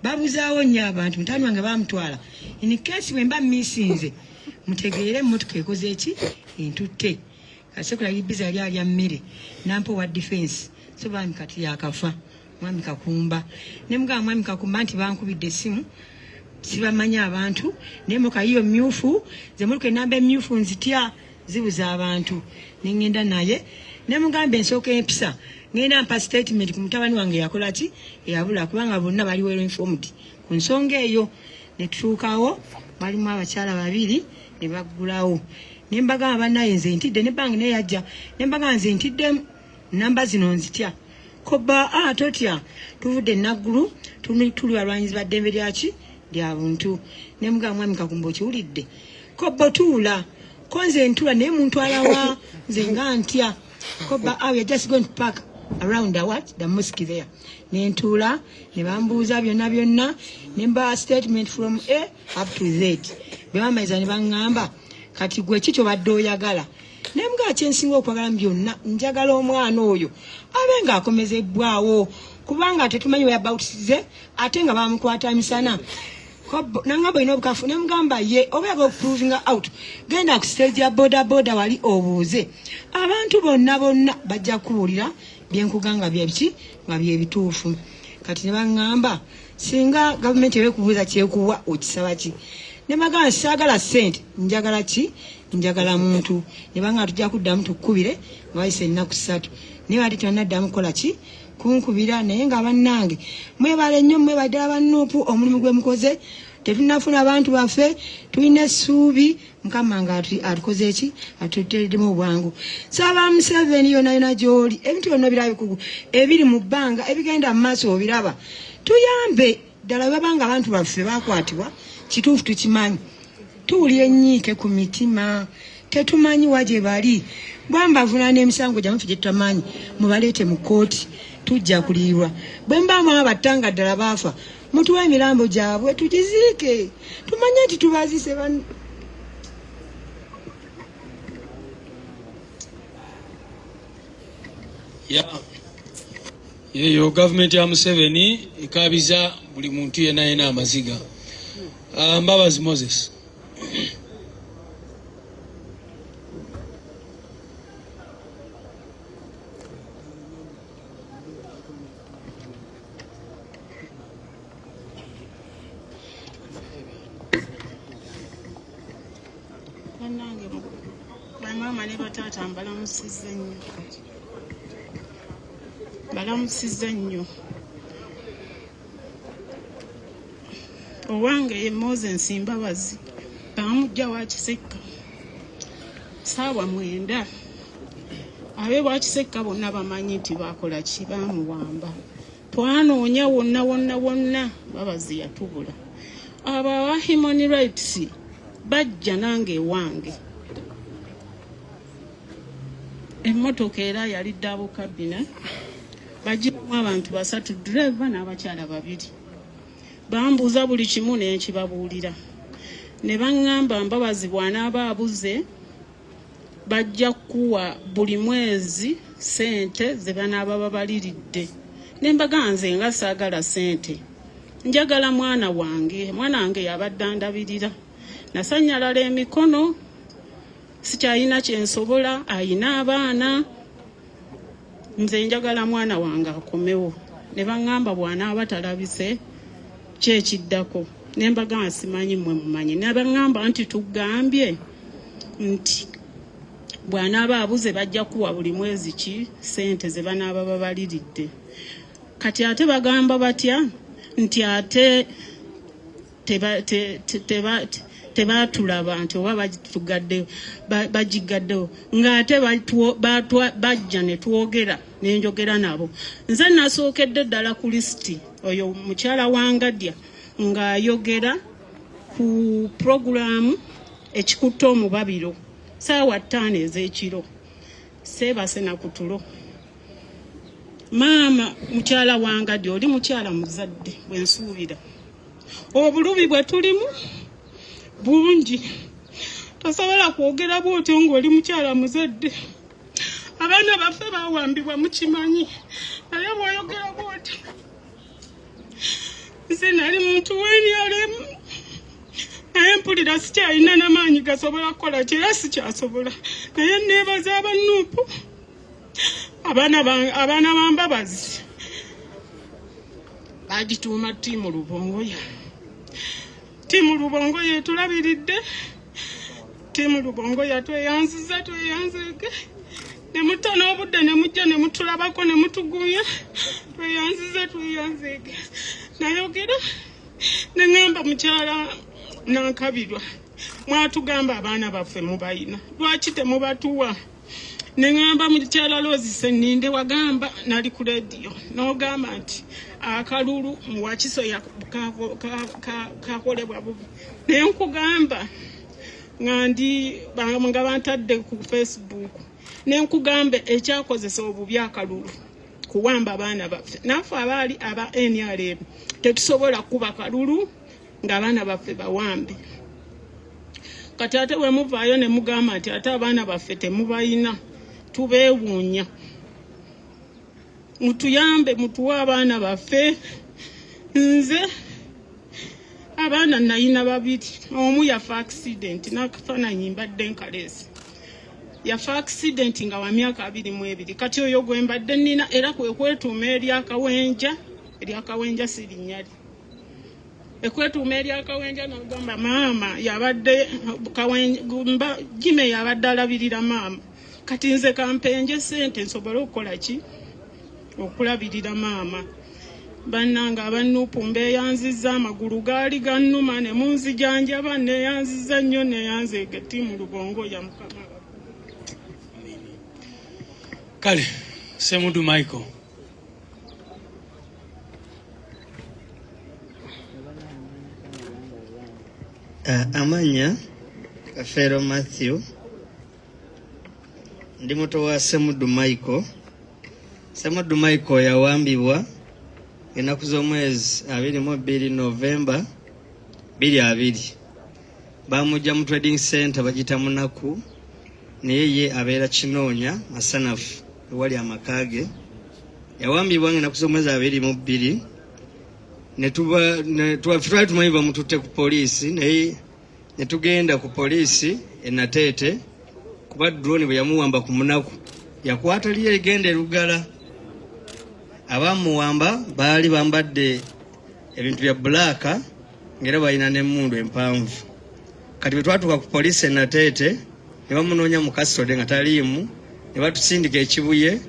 babuzaawo nnyo abantu mutani wange bamutwala in case wemba missinze mutegeere emotoka ekoze eki entutte secretary biza yali alya mmere nampo wa defense so bami kati yakafa mwami kakumba nemga mwami kakumba nti bankubidde simu sibamanya abantu nemoka hiyo myufu zemuruke nambe myufu nzitya zibuza abantu ningenda naye nemugambe nsoke empisa ngenda mpa statement ku mutabani wange yakola ki yabula kubanga bonna bali well informed ku nsonga eyo netutuukawo balimu abakyala 2 ne baggulawo nembaga abanaye nze ntidde ne bangi ne yajja nembaga nze ntidde namba zino nzitya koba totya tuvudde naggulu tuli alwanyizi baddembe lyaki lya buntu nemuga mwami kakumbo kiwulidde koba tuula konze ntula ne muntu alawa nze nga ntya koba we are just going to park around the mosque there nentula ne bambuuza byonna nemba statement from A up to Z bamaiza ne bangamba kati gwe kikyo badde oyagala nemuga kyensinga okwagala byonna njagala omwana oyo abenga akomezebwawo kubanga tetumanyi whereabouts ate nga bamukwata misana nangamba ino bukafu nemugamba ye obaga proving out genda ku stage ya boda wali obuuze abantu bonna bajja kuwulira byenkuganga byebiki nga byebituufu kati ne bangamba singa government ebekubuuza kyekuwa okisaba ki ne bagamba saagala sente njagala ki njagala muntu ne banga tujja kuddamu tukubire nga wayise ennaku 3 ne bali twanaddamu kola ki kunkubira naye nga bannange mwebale nnyo mwebadde NUP omulimu gwe mukoze tetunafuna abantu baffe tulina essuubi mukama nga atukoze eki atutereddemu obwangu saba Museveni yona gy'oli ebintu byonna birabikugu ebiri mu bbanga ebigenda mu maaso obiraba tuyambe ddala babanga abantu baffe bakwatibwa kituufu tukimanyi tuwulire ennyiike ku mitima tetumanyi wa gye bali bwe mbavunaana emisango gyamuffe gye tutamanyi mubaleete mu kooti tujja kulirwa bwe mbaamu abattanga ddala baafa mutuwa emirambo gyabwe tugiziike tumanye nti tubaziise yeyo gavumenti ya Museveni ekabiza buli muntu yenna amaziga. Mbabazi Moses. Bamama ne bataata balamusizza nnyo. Owange ye Moses Mbabazi bamujja wa Kisekka saawa 9. Abe wa Kisekka bonna bamanyi nti bakola ki bamuwamba. Twanoonya wonna Mbabazi yatubula. Aba human rights bajja nange wange. Emmotoka era yali double cabin. Bajimu abantu 3, driver n'abakyala 2. Bambuuza buli kimu ne nkibabuulira. Ne baŋŋamba Mbabazi bw'anaaba abuze bajja kuwa buli mwezi sente ze banaaba babaliridde. Ne mbaga nze nga saagala sente. Njagala mwana wange yabadde andabirira. Nasanyalala emikono sikyalina kyensobola ayina abaana. Nze njagala mwana wange akomewo. Ne baŋŋamba bw'anaaba talabise kyekiddako. Ne mbaga simanyi mmwe mumanyi. Ne baŋŋamba nti tugambye nti bw'anaaba abuze bajja kuwa buli mwezi ki sente ze banaaba babaliridde. Kati ate bagamba batya nti ate tebatulaba nti oba bagigaddewo ng'ate bajja ne twogera nenjogera nabo. Nze nasookedde ddala ku lisiti oyo mukyala wangadya ng'ayogera ku puroguramu ekikutte omubabiro saawa 5 ez'ekiro. Seebase na kutulo. Maama mukyala wangadya oli mukyala muzadde bwensuubira. Obulubi bwe tulimu bungi. Tosobola kwogera bw'otyo ng'oli mukyala muzadde. Abaana baffe bawambibwa mukimanyi. Naye bw'oyogera bw'otyo. Nze nali muntu w'ebyalemu. Naye mpulira sikyalina n'amaanyi gasobola kukola kye era sikyasobola. Naye neebaza aba NUP. Abaana ba Mbabazi bagituuma ttiimu Lubongoya. Ttiimu Lubongoya etulabiridde. Ttiimu Lubongoya tweyanzike. Ne mutta n'obudde ne mujja ne mutulabako ne mutuguya. Tweyanzike. Nayogera ne ŋŋamba mukyala Nankabirwa. Mwatugamba abaana baffe mubayina. Lwaki temubatuwa? Ne ŋŋamba mukyala Rose Senninde wagamba nali ku radio. N'ogamba nti akalulu mu Wakiso kakolebwa bubi. Ne nkugamba nga bantadde ku Facebook. Ne nkugamba ekyakozesa obubi akalulu kuwamba abaana baffe. Naffe abaali aba NRM tetusobola kuba kalulu ng'abaana baffe bawambe. Kati ate bwe muvaayo ne mugamba nti ate abaana baffe temubayina. Tubeewuunya. Mutuyambe mutuwe abaana baffe. Nze abaana nayina 2. Omu yafa accident n'akafaananyi mbadde nkaleese. Yafa accident nga wa myaka 22. Kati oyo gwe mbadde nnina era kwe kwetuuma eryakawenja. Eryakawenja si linnya lye. Ekwetuuma eryakawenja n'agamba maama yabadde Jime yabadde alabirira maama. Kati nze kampenje sente nsobole okukola ki? Okulabirira maama. Bannange aba NUP mbeeyanzizza amagulu gaali gannuma ne munzijanjaba neeyanzizza nnyo neeyanzeege ttiimu Lubongoya Mukama. Kale, Semudu Michael. Amanya Fero Matthew ndi muto wa Semudu Michael. Semudu Michael yawambibwa ennaku z'omwezi 22 Novemba 2020. Bamujja mu trading center bagita munaku naye ye abeera Kinoonya Masanafu ewali amakage. Yawambibwa ennaku z'omwezi 22 twali tumanyi bamututte ku poliisi naye ne tugenda ku poliisi e Nateete kuba drone bwe yamuwamba ku munaku yakwata liye egenda Lugala. Abamuwamba baali bambadde ebintu bya black ngera balina n'emmundu empanvu. Kati bwe twatuuka ku poliisi e Nateete ne bamunoonya mu custody nga taliimu, ne batusindika ekibuye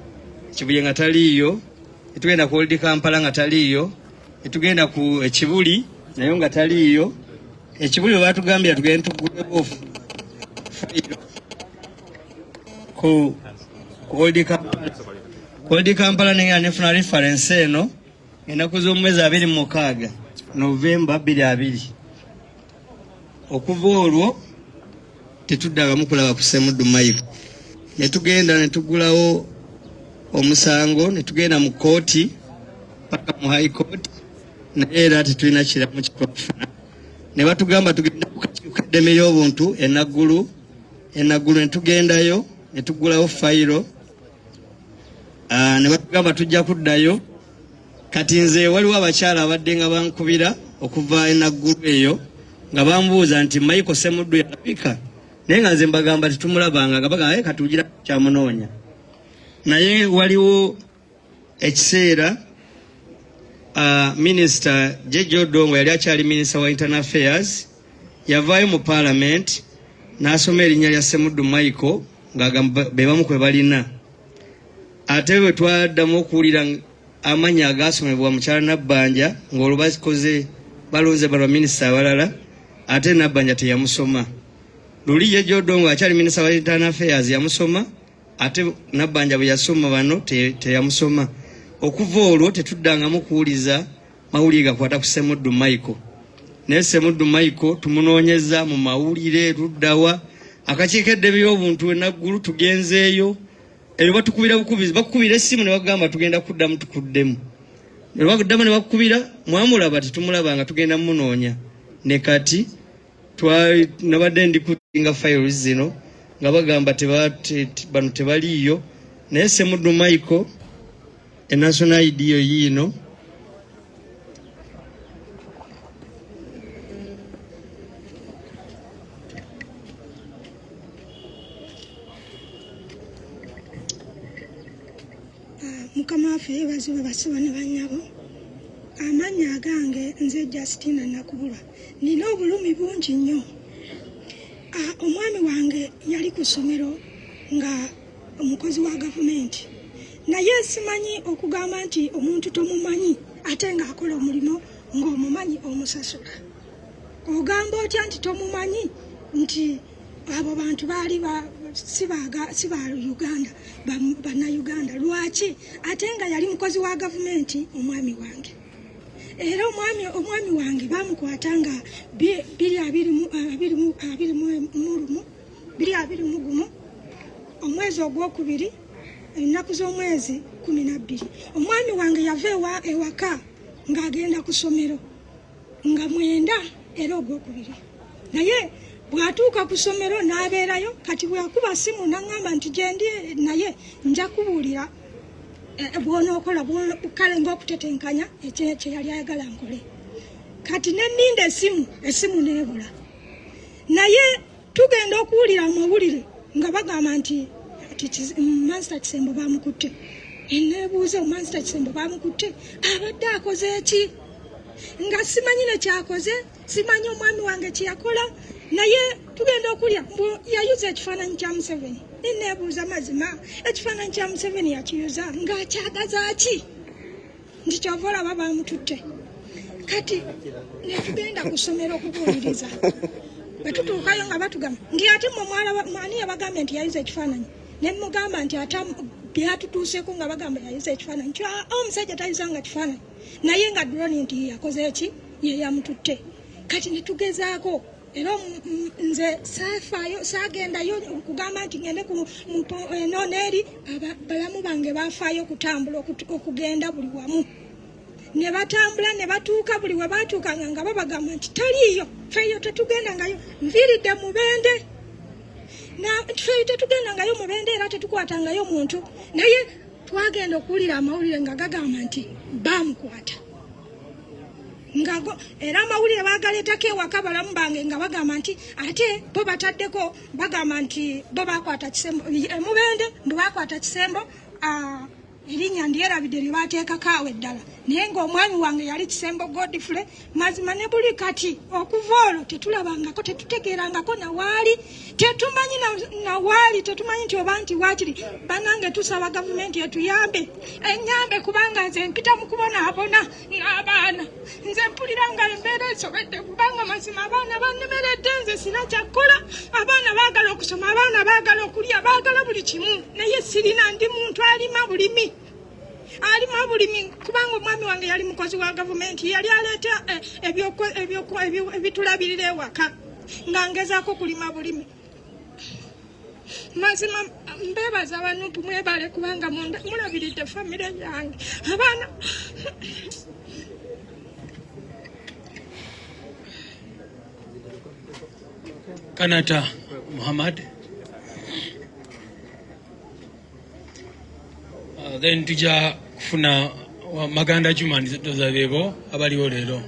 nga taliiyo, ne tugenda ku Old Kampala nga taliiyo, ne tugenda ku Ekibuli nayo nga taliiyo. Ekibuli bwe batugambye tugende tugulewo fayiro ku Old Kampala. Old Kampala nenga nefuna reference eno ennaku z'omwezi 26 Novemba 2020. Okuva olwo tetuddamu kulaba ku Semudu Michael. Ne tugenda ne tugulawo omusango ne tugenda mu kooti paka mu high court naye era tetulina kiramu kitwafuna. Ne batugamba tugenda ku kakiiko k'eddembe ly'obuntu enaggulu ne tugendayo ne tugulawo fayiro. Ne batugamba tujja kuddayo. Kati nze waliwo abakyala abadde nga bankubira okuva enaggulu eyo nga bambuuza nti Michael Semudu yalabika, naye nga nze mbagamba tetumulabanga nga bagamba kati tugira kyamunoonya. Naye waliwo ekiseera Minister Jeje Odongo yali akyali Minister wa Internal Affairs yavaayo mu Parliament n'asoma erinnya lya Semudu Michael ng'agamba be bamu kwe balina. Ate bwe twaddamu okuwulira amannya agaasomebwa mukyala Nabbanja ng'olwo balonze balwa minisita abalala, ate Nabbanja teyamusoma. Luli Jeje Odongo akyali Minister wa Internal Affairs yamusoma, ate Nabbanja bwe yasoma bano teyamusoma. Okuva olwo tetuddangamu kuwuliza mawulire gakwata ku Semudu Michael. Naye Semudu Michael tumunoonyeza mu mawulire luddawa. Akakiiko k'eddembe ly'obuntu enaggulu tugenzeeyo. Ebyo batukubira bukubizi, bakukubira essimu ne bagamba tugenda kuddamu tukuddemu. Ne baguddamu ne bakukubira mwamulaba tetumulaba nga tugenda munoonya. Ne kati nabadde ndi kutinga files zino nga bagamba bano tebaliiyo. Naye Semudu Michael national ID yiino Mukama waffe yeebazibwe basiba ne bannyabo. Amannya agange nze Justina Nakubulwa. Nina obulumi bungi nnyo. Omwami wange yali ku ssomero nga omukozi wa gavumenti. Naye simanyi okugamba nti omuntu tomumanyi ate ng'akola omulimu ng'omumanyi omusasula. Ogamba otya nti tomumanyi nti abo bantu baali si ba Uganda, bannayuganda. Lwaki? Ate nga yali mukozi wa gavumenti omwami wange. Era omwami wange bamukwata nga 2021 omwezi ogwokubiri ennaku z'omwezi 12. Omwami wange yava ewaka ng'agenda ku ssomero nga 9 era ogwokubiri. Naye bw'atuuka ku ssomero n'abeerayo. Kati bw'akuba simu n'aŋŋamba nti gyendi naye nja kubuulira bw'onookola kale ng'okutetenkanya kye yali ayagala nkole. Kati ne nninda essimu n'ebula. Naye tugenda okuwulira amawulire nga bagamba nti Master Kisembo bamukutte. Neebuuza Master Kisembo bamukutte abadde akoze ki? Nga simanyi ne kyakoze, simanyi omwami wange kye yakola. Naye tugenda okulya yayuza ekifaananyi kya Museveni. Neebuuza mazima ekifaananyi kya Museveni yakiyuza ng'akyagaza ki? Nti kyova olaba bamututte. Kati ne tugenda ku ssomero okubuuliriza. Bwe tutuukayo nga batugamba nti ate mwani yabagambye nti yayuza ekifaananyi. Ne mugamba nti ate byatutuuseeko nga bagamba yayuza ekifaananyi. Omusajja tayuzanga kifaananyi. Naye nga drone nti yakoze ki? Ye yamututte. Kati ne tugezaako era nze safaayo saagendayo okugamba nti ngende noneeri balamu bange bafaayo okutambula okugenda buli wamu ne batambula ne batuuka buli we batuukanga nga babagamba nti taliiyo feeyo tetugenda ngayo nviiridde Mubende feeyo tetugenda ngayo Mubende era tetukwatangayo muntu naye twagenda okuwulira amawulire nga gagamba nti bamukwata ngago era amawulire bagaleetako ewaka balamu bange nga bagamba nti ate bo bataddeko bagamba nti bo bakwata Kisembo Mubende mbu bakwata Kisembo erinnya ndyerabidde lye bateekako awo eddala naye ng'omwami wange yali Kisembo Godfrey mazima ne buli kati okuva olwo tetulabangako tetutegeerangako nawaali tetumanyi nawaali tetumanyi nti oba nti waakiri banange tusaba gavumenti etuyambe enyambe kubanga nze mpita mu kubonaabona n'abaana nze mpulira nga embeera esobedde kubanga mazima abaana bannemeredde nze sina kyakkola abaana baagala okusoma abaana baagala okulya baagala buli kimu naye sirina ndi muntu alima bulimi kubanga omwami wange yali mukozi wa gavumenti yali aleeta ebitulabirira ewaka nga ngezaako kulima bulimi mazima mbebaza banupu mwebale kubanga mulabiridde famire yange abaana Kanata Muhammad. Then tujja kufuna Maganda Juma ndoza bebo abaliwo leero.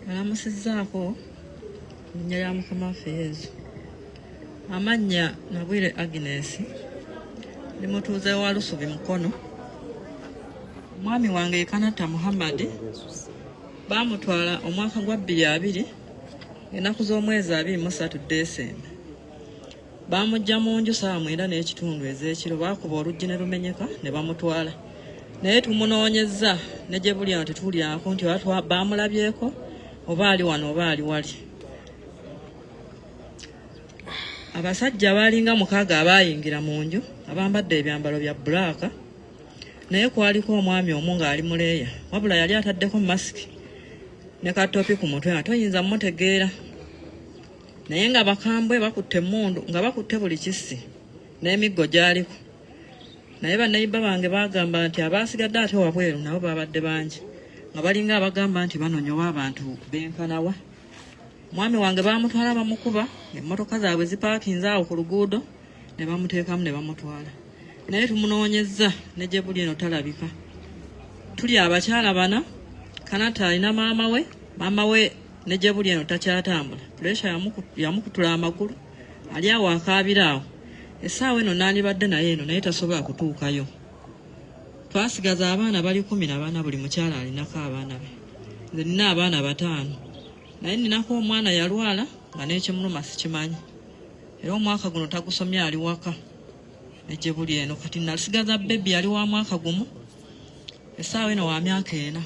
Alamusizzaako linnya lya Mukama Feezu. Amannya Nabwire Agnes limutuuze wa Lusubi Mukono. Mwami wange Kanata Muhammad bamutwala omwaka gwa 2020 ennaku z'omwezi 23 Desemba. Bamujja mu nju saa 9:30 ez'ekiro baakuba oluggi ne lumenyeka ne bamutwala. Naye tumunoonyezza ne gye buli awo tetuulyako nti bamulabyeko oba ali wano oba ali wali. Abasajja baalinga 6 abaayingira mu nju abambadde ebyambalo bya bbulaaka. Naye kwaliko omwami omu ng'ali muleeya wabula yali ataddeko masiki ne katopi ku mutwe nga toyinza mmutegeera. Naye nga bakambwe bakutte emmundu nga bakutte buli kisi n'emiggo gyaliko. Naye bannayibba bange baagamba nti abaasigadde ate wabweru nabo babadde bangi nga balinga abagamba nti banonyowa abantu benkanawa. Mwami wange baamutwala bamukuba emmotoka zaabwe zipaakinze awo ku luguudo ne bamuteekamu ne bamutwala. Naye tumunoonyezza ne gye buli eno talabika. Tuli abakyala bana, Kanata alina maama we ne gye buli eno takyatambula. Puleesha yamukutula amagulu ali awo akaabira awo. Essaawa eno n'alibadde naye eno naye tasobola kutuukayo. Twasigaza abaana bali 14 buli mukyala alinako abaana be. Nze nina abaana 5. Naye ninako omwana yalwala nga n'ekimuluma sikimanyi. Era omwaka guno tagusomya ali waka. Ejje buli eno kati nasigaza bebi ali wa mwaka gumu. Essaawa eno wa myaka 4.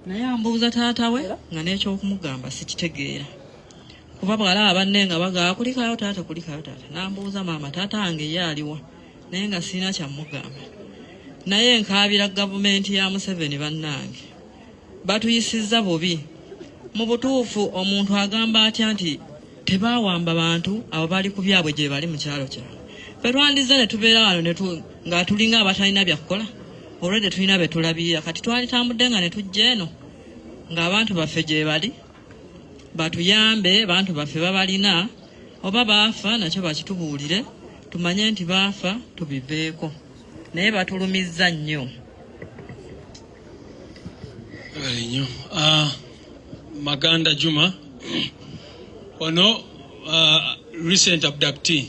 Naye ambuuza taata we nga n'ekyokumugamba sikitegeera. Kuba bw'alaba banne nga bagaa kulikayo taata. N'ambuuza maama taata wange ye aliwa naye nga sirina kyamugamba. Naye nkaabira gavumenti ya Museveni bannange. Batuyisizza bubi. Mu butuufu omuntu agamba atya nti tebaawamba bantu abo bali ku byabwe gye bali mu kyalo kyabwe. Ffe twandize ne tubeera wano nga tulinga abatalina byakukola. Olwedde tulina be tulabirira kati twalitambudde nga ne tujja eno ng'abantu baffe gye bali batuyambe bantu baffe babalina oba baafa nakyo bakitubuulire tumanye nti baafa tubiveeko naye batulumizza nnyo. Maganda Juma ono recent abductee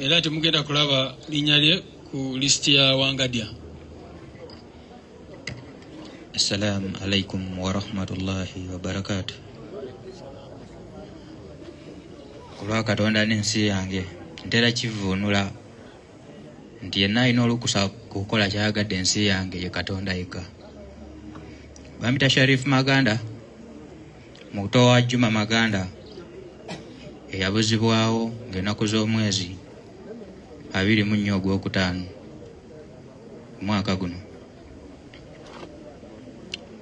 era temugenda kulaba linnya lye ku listi ya Wangadya. Assalamu alaikum wa rahmatullahi wa barakatuh. Kulwa Katonda n'ensi yange ntera kivuunula nti yenna alina olukusa kukola kyayagadde ensi yange ye Katonda yekka. Bamita Sharif Maganda muto wa Juma Maganda eyabuzibwawo ng'ennaku z'omwezi 24 ogwokutaano mwaka guno.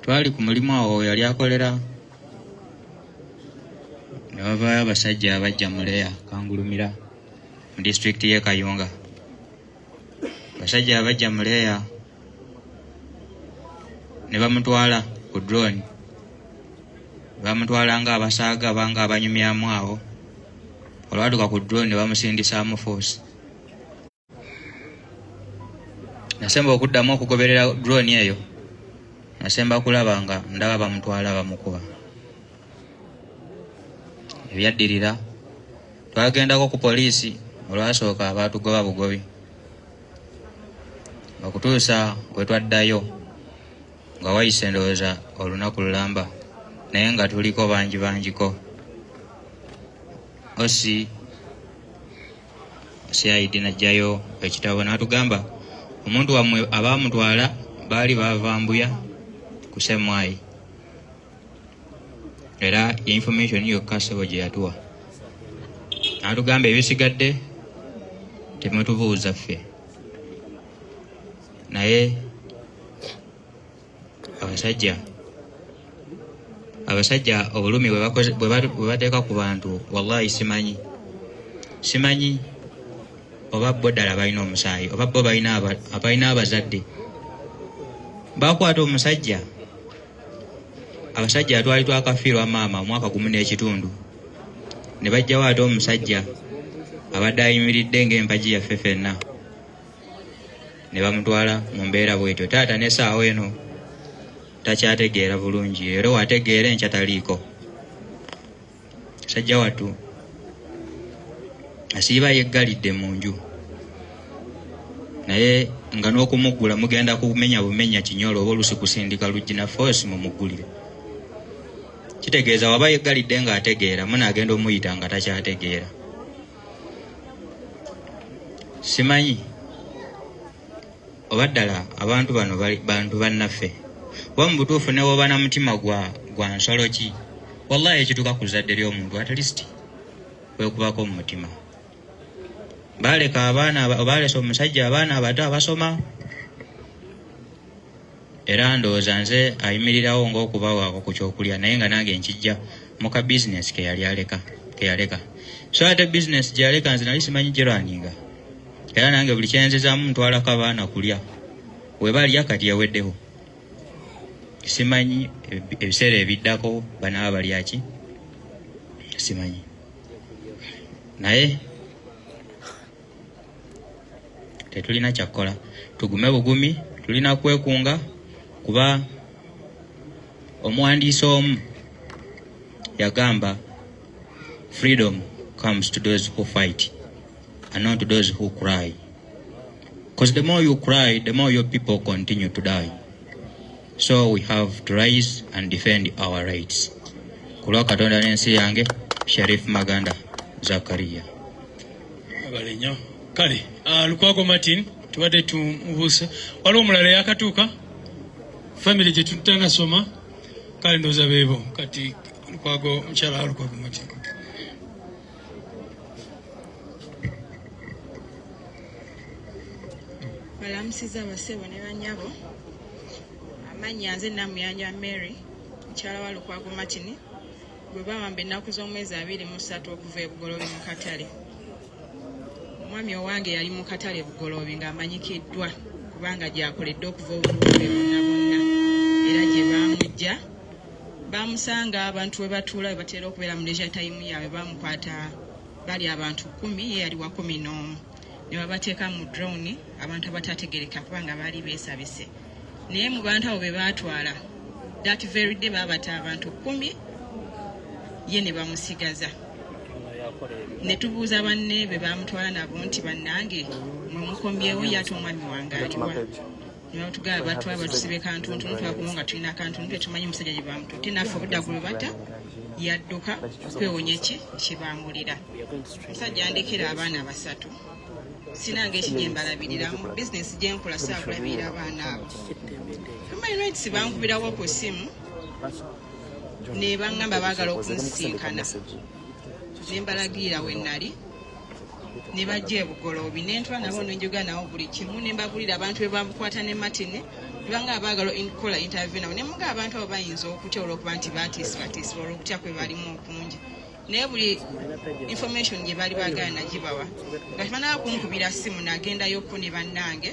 Twali ku mulimu awo yali akolera ne bavaayo abasajja abajja muleya kangulumira mu district y'e Kayunga. Abasajja abajja muleya ne bamutwala ku drone, bamutwala nga abasaaga banga abanyumyamu awo. Olwatuka ku drone ne bamusindisaamu force. Nasemba okuddamu okugoberera drone eyo, nasemba kulaba nga ndaba bamutwala bamukuba. Ebyaddirira twagendako ku poliisi olwasooka abaatugoba bugobi okutuusa bwe twaddayo nga wayise ndowooza olunaku lulamba naye nga tuliko bangiko. Osi ID najjayo ekitabo n'atugamba omuntu wammwe abaamutwala baali bavambuya ku Semwayi, era information yokka ssebo gye yatuwa. N'atugamba ebisigadde temutubuuza ffe. Naye abasajja obulumi bwe bateeka ku bantu, wallahi simanyi oba bo ddala balina omusaayi oba bo balina abazadde. Bakwata omusajja, abasajja twali twakafiirwa maama omwaka gumu n'ekitundu, ne bajjawo ate omusajja abadde ayimiridde ng'empagi yaffe ffenna, ne bamutwala mu mbeera bwetyo. Taata n'essaawa eno takyategeera bulungi, era wategeera enkya taliiko. Sajja wattu asiiba yeggalidde mu nju, naye nga n'okumuggula mugenda kumenya bumenya kinyolo oba olusi kusindika luggi na force mumuggulire. Kitegeeza waba yeggalidde ng'ategeera, munaagenda omuyita nga takyategeera. Simanyi oba ddala abantu bano bantu bannaffe, oba mu butuufu ne woba na mutima gwa nsolo ki, wallahi ekituuka ku zzadde ly'omuntu at least kwekubako mu mutima. Baalesa omusajja abaana abato abasoma, era ndowooza nze ayimirirawo ng'okubawaako ku kyokulya, naye nga nange nkijja mu ka bizinesi ke yaleka. So ate bizinesi gye yaleka nze nali simanyi gyerwaninga, era nange buli kyenzizaamu ntwalako abaana kulya, we balya kati yaweddeho. Simanyi ebiseera ebiddako banaaba balyaki, simanyi. Naye tetulina kyakkola, tugume bugumi, tulina kwekunga, kuba omuwandiisi omu yagamba freedom comes to those who fight and not to those who cry, because the more you cry, the more your people continue to die. So we have to rise and defend our rights. Kulwa Katonda n'ensi yange, Sheriff Maganda Zakaria. Abalenyo kale Lukwago Martin tubadde tumubuusa, waliwo omulala yakatuuka family gye tutanga soma, kale ndooza beebo kati Lukwago mukyala Lukwago Martin. Balamusiza abasebo ne banyabo, amannya nze Namuyanja Mary mukyala wa Lukwago Martin, gwe bawamba ennaku z'omwezi 23 okuva e Bugolobi mu katale. Omwami owange yali mu katale Bugolobi ng'amanyikiddwa kubanga gyakoledde okuva obululu bonna, era gye baamujja bamusanga abantu we batuula we batera okubeera mu leisure time yaabwe, bamukwata bali abantu 10, ye yali wa 11, ne babateeka mu drone abantu abatategereka kubanga baali beesabise. Naye mu bantu abo be baatwala that very day babata abantu 10, ye ne bamusigaza. Ne tubuuza banne be bamutwala nabo nti bannange mwe mukomyewo yate omwami wange aliwa. Ne batugamba batwala batusibe kantuntu, twakulonga tulina kantuntu tetumanyi musajja gye bamututte, naffe obudda gwe bata yadduka kwewonya kibangulira. Musajja andekera abaana 3. Sinange ekijje mbalabirira mu business gye nkola saakulabirira abaana abo. Human rights bankubirawo ku ssimu ne bangamba baagala okunsinkana, ne mbalagirira we nnali ne bajja ebugoloobi ne ntwa nabo nenjoga nawo buli kimu ne mbabulira abantu be bamukwata ne matine banga abaagala kola interview nabo ne muga abantu abo bayinza okutya olw'okuba nti batiisi olw'okutya kwe balimu okungi naye buli information gye baali baagala nagibawa nga tebanaba kunkubira ssimu nagendayokko ne bannange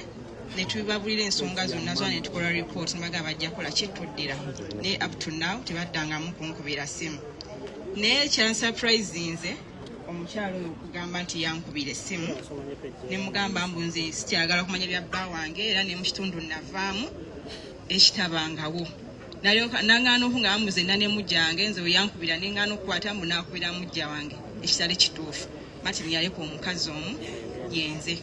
ne tubabulira ensonga zonna zona ne tukola report ne bagamba bajja kola kituddira naye up to now tebaddangamu kunkubira ssimu naye kyansurprise nze omukyalo oyo okugamba nti yankubira essimu ne mugamba mbu nze sikyagala kumanya bya bba wange era ne mu kitundu navaamu ekitabangawo naŋŋaana oku nga bamuze nna ne mujjange nze we yankubira ne ŋŋaana okukwata mbu naakubira mujja wange ekitali kituufu Martin yaleka omukazi omu yenze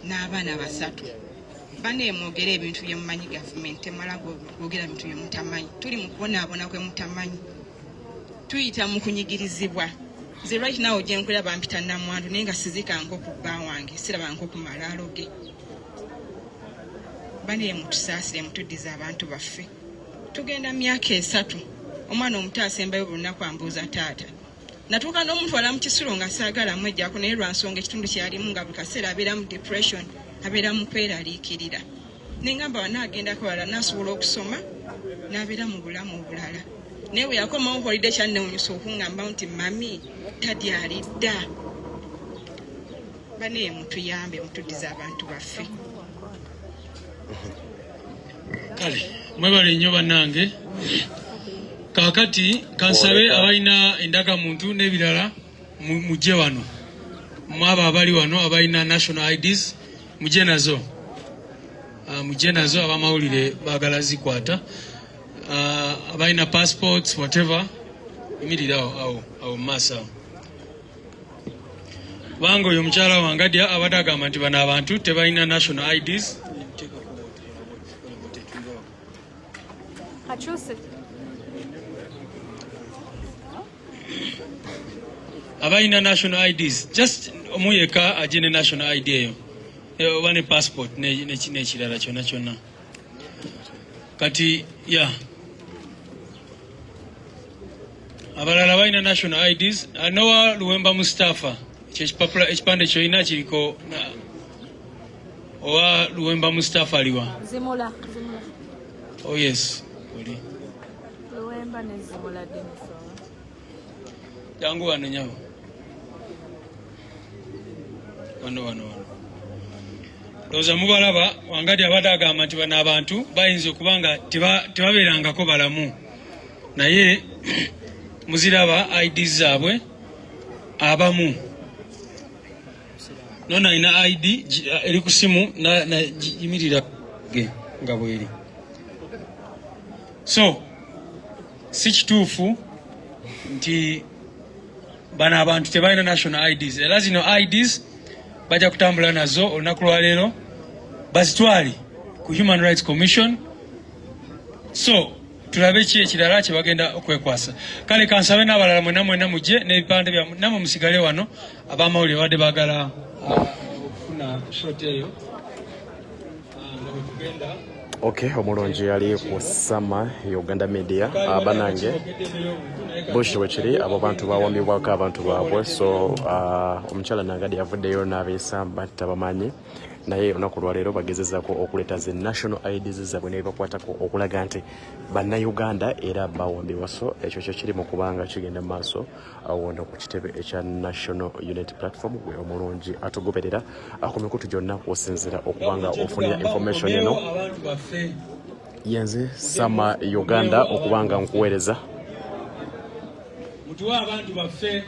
n'abaana 3 bane mwogera ebintu bye mumanyi gavumenti temala gwogera bintu bye mutamanyi tuli mu kubonaabona kwe mutamanyi tuyita mu kunyigirizibwa nze right now gye nkola bampita namwandu naye nga sizikanko ku bba wange sirabanko ku malaalo ge bane mutusaasire mutuddiza abantu baffe tugenda myaka 3 omwana omuto asembayo buli lunaku ambuuza taata natuuka n'omutwala mu kisulo nga saagala mwejjako naye lwa nsonga ekitundu kyalimu nga buli kaseera abeera mu depression abeera mu kweraliikirira nengamba wanaagendako wala naasobola okusoma n'abeera mu bulamu obulala naye bwe yakomawo holide kyannewunyusa okuŋŋamba nti mami tadyali dda bane mutuyambe mutuddiza abantu baffe kale mwebale nnyo bannange kakati kansabe abalina endagamuntu n'ebirala mujje wano mwabo abali wano abalina national IDs mujje nazo abamawulire baagala zikwata abalina passports whatever imirira awo masa kubanga oyo omukyala wangadya abadde agamba nti bano abantu tebalina national IDs abalina national IDs just omuyeka agine national ID eyo oba ne passport nekirala kyonna kati ya abalala balina national IDs nowa Luwemba Mustafa ekipande kyoyina kiriko owa Luwemba Mustafa aliwa Zimola. Oh yes oli Luwemba ne Zimola Deniso jangu wano nyawo wano loza mubalaba wangadi abadde agamba nti bano abantu bayinza okubanga tebabeerangako balamu naye muziraba IDs zaabwe abamu nona ina ID eri ku simu yimirira nga bweri so si kituufu nti bano abantu tebalina national IDs era zino IDs bajja kutambula nazo olunaku lwaleero bazitwale ku Human Rights Commission so tulabe ki ekirala kye bagenda okwekwasa kale kansabe n'abalala mwena mujje n'ebipande byammwe namwe musigale wano abamawulire badde baagala okufuna shot eyo nga bwe tugenda Okay, omulungi ali ku Sama Uganda Media banange bushi wekiri abo bantu bawamibwako abantu baabwe so omukyala nangadi yavuddeyo n'abeesamba tabamanyi naye olunaku lwaleero bagezezaako okuleeta ze national IDs zaabwe ne bakwatako okulaga nti bannayuganda era bawambibwa so ekyo kyo kiri mu kubanga kigenda mu maaso wonna ku kitebe ekya National Unity Platform gwe omulungi atugoberera ku mikutu gyonna kusinzira okubanga ofunira information eno yenze Sama Uganda okubanga nkuweereza mutuwa abantu baffe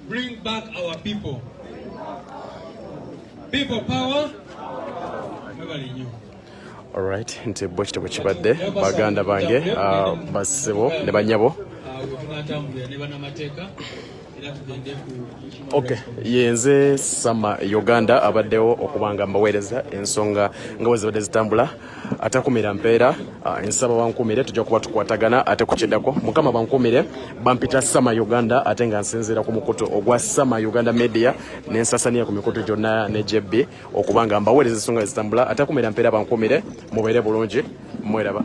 bring back our people power mwebale nnyo alright nti bwe kitabo kibadde baganda bange bassebo ne banyabo tunatambulira ne banamateeka era tugende ku okay yenze Sama Uganda abaddewo okubanga mbaweereza ensonga nga bwe zibadde zitambula atakumira mpeera ensaba bankumire tujja kuba tukwatagana ate kukiddako mukama bankumire bampita Sama Uganda ate nga nsinziira ku mukutu ogwa Sama Uganda Media nensasaniya ku mikutu gyonna ne jebbi okubanga mbaweereza ensonga zitambula atakumira mpeera bankumire mubeere bulungi mweraba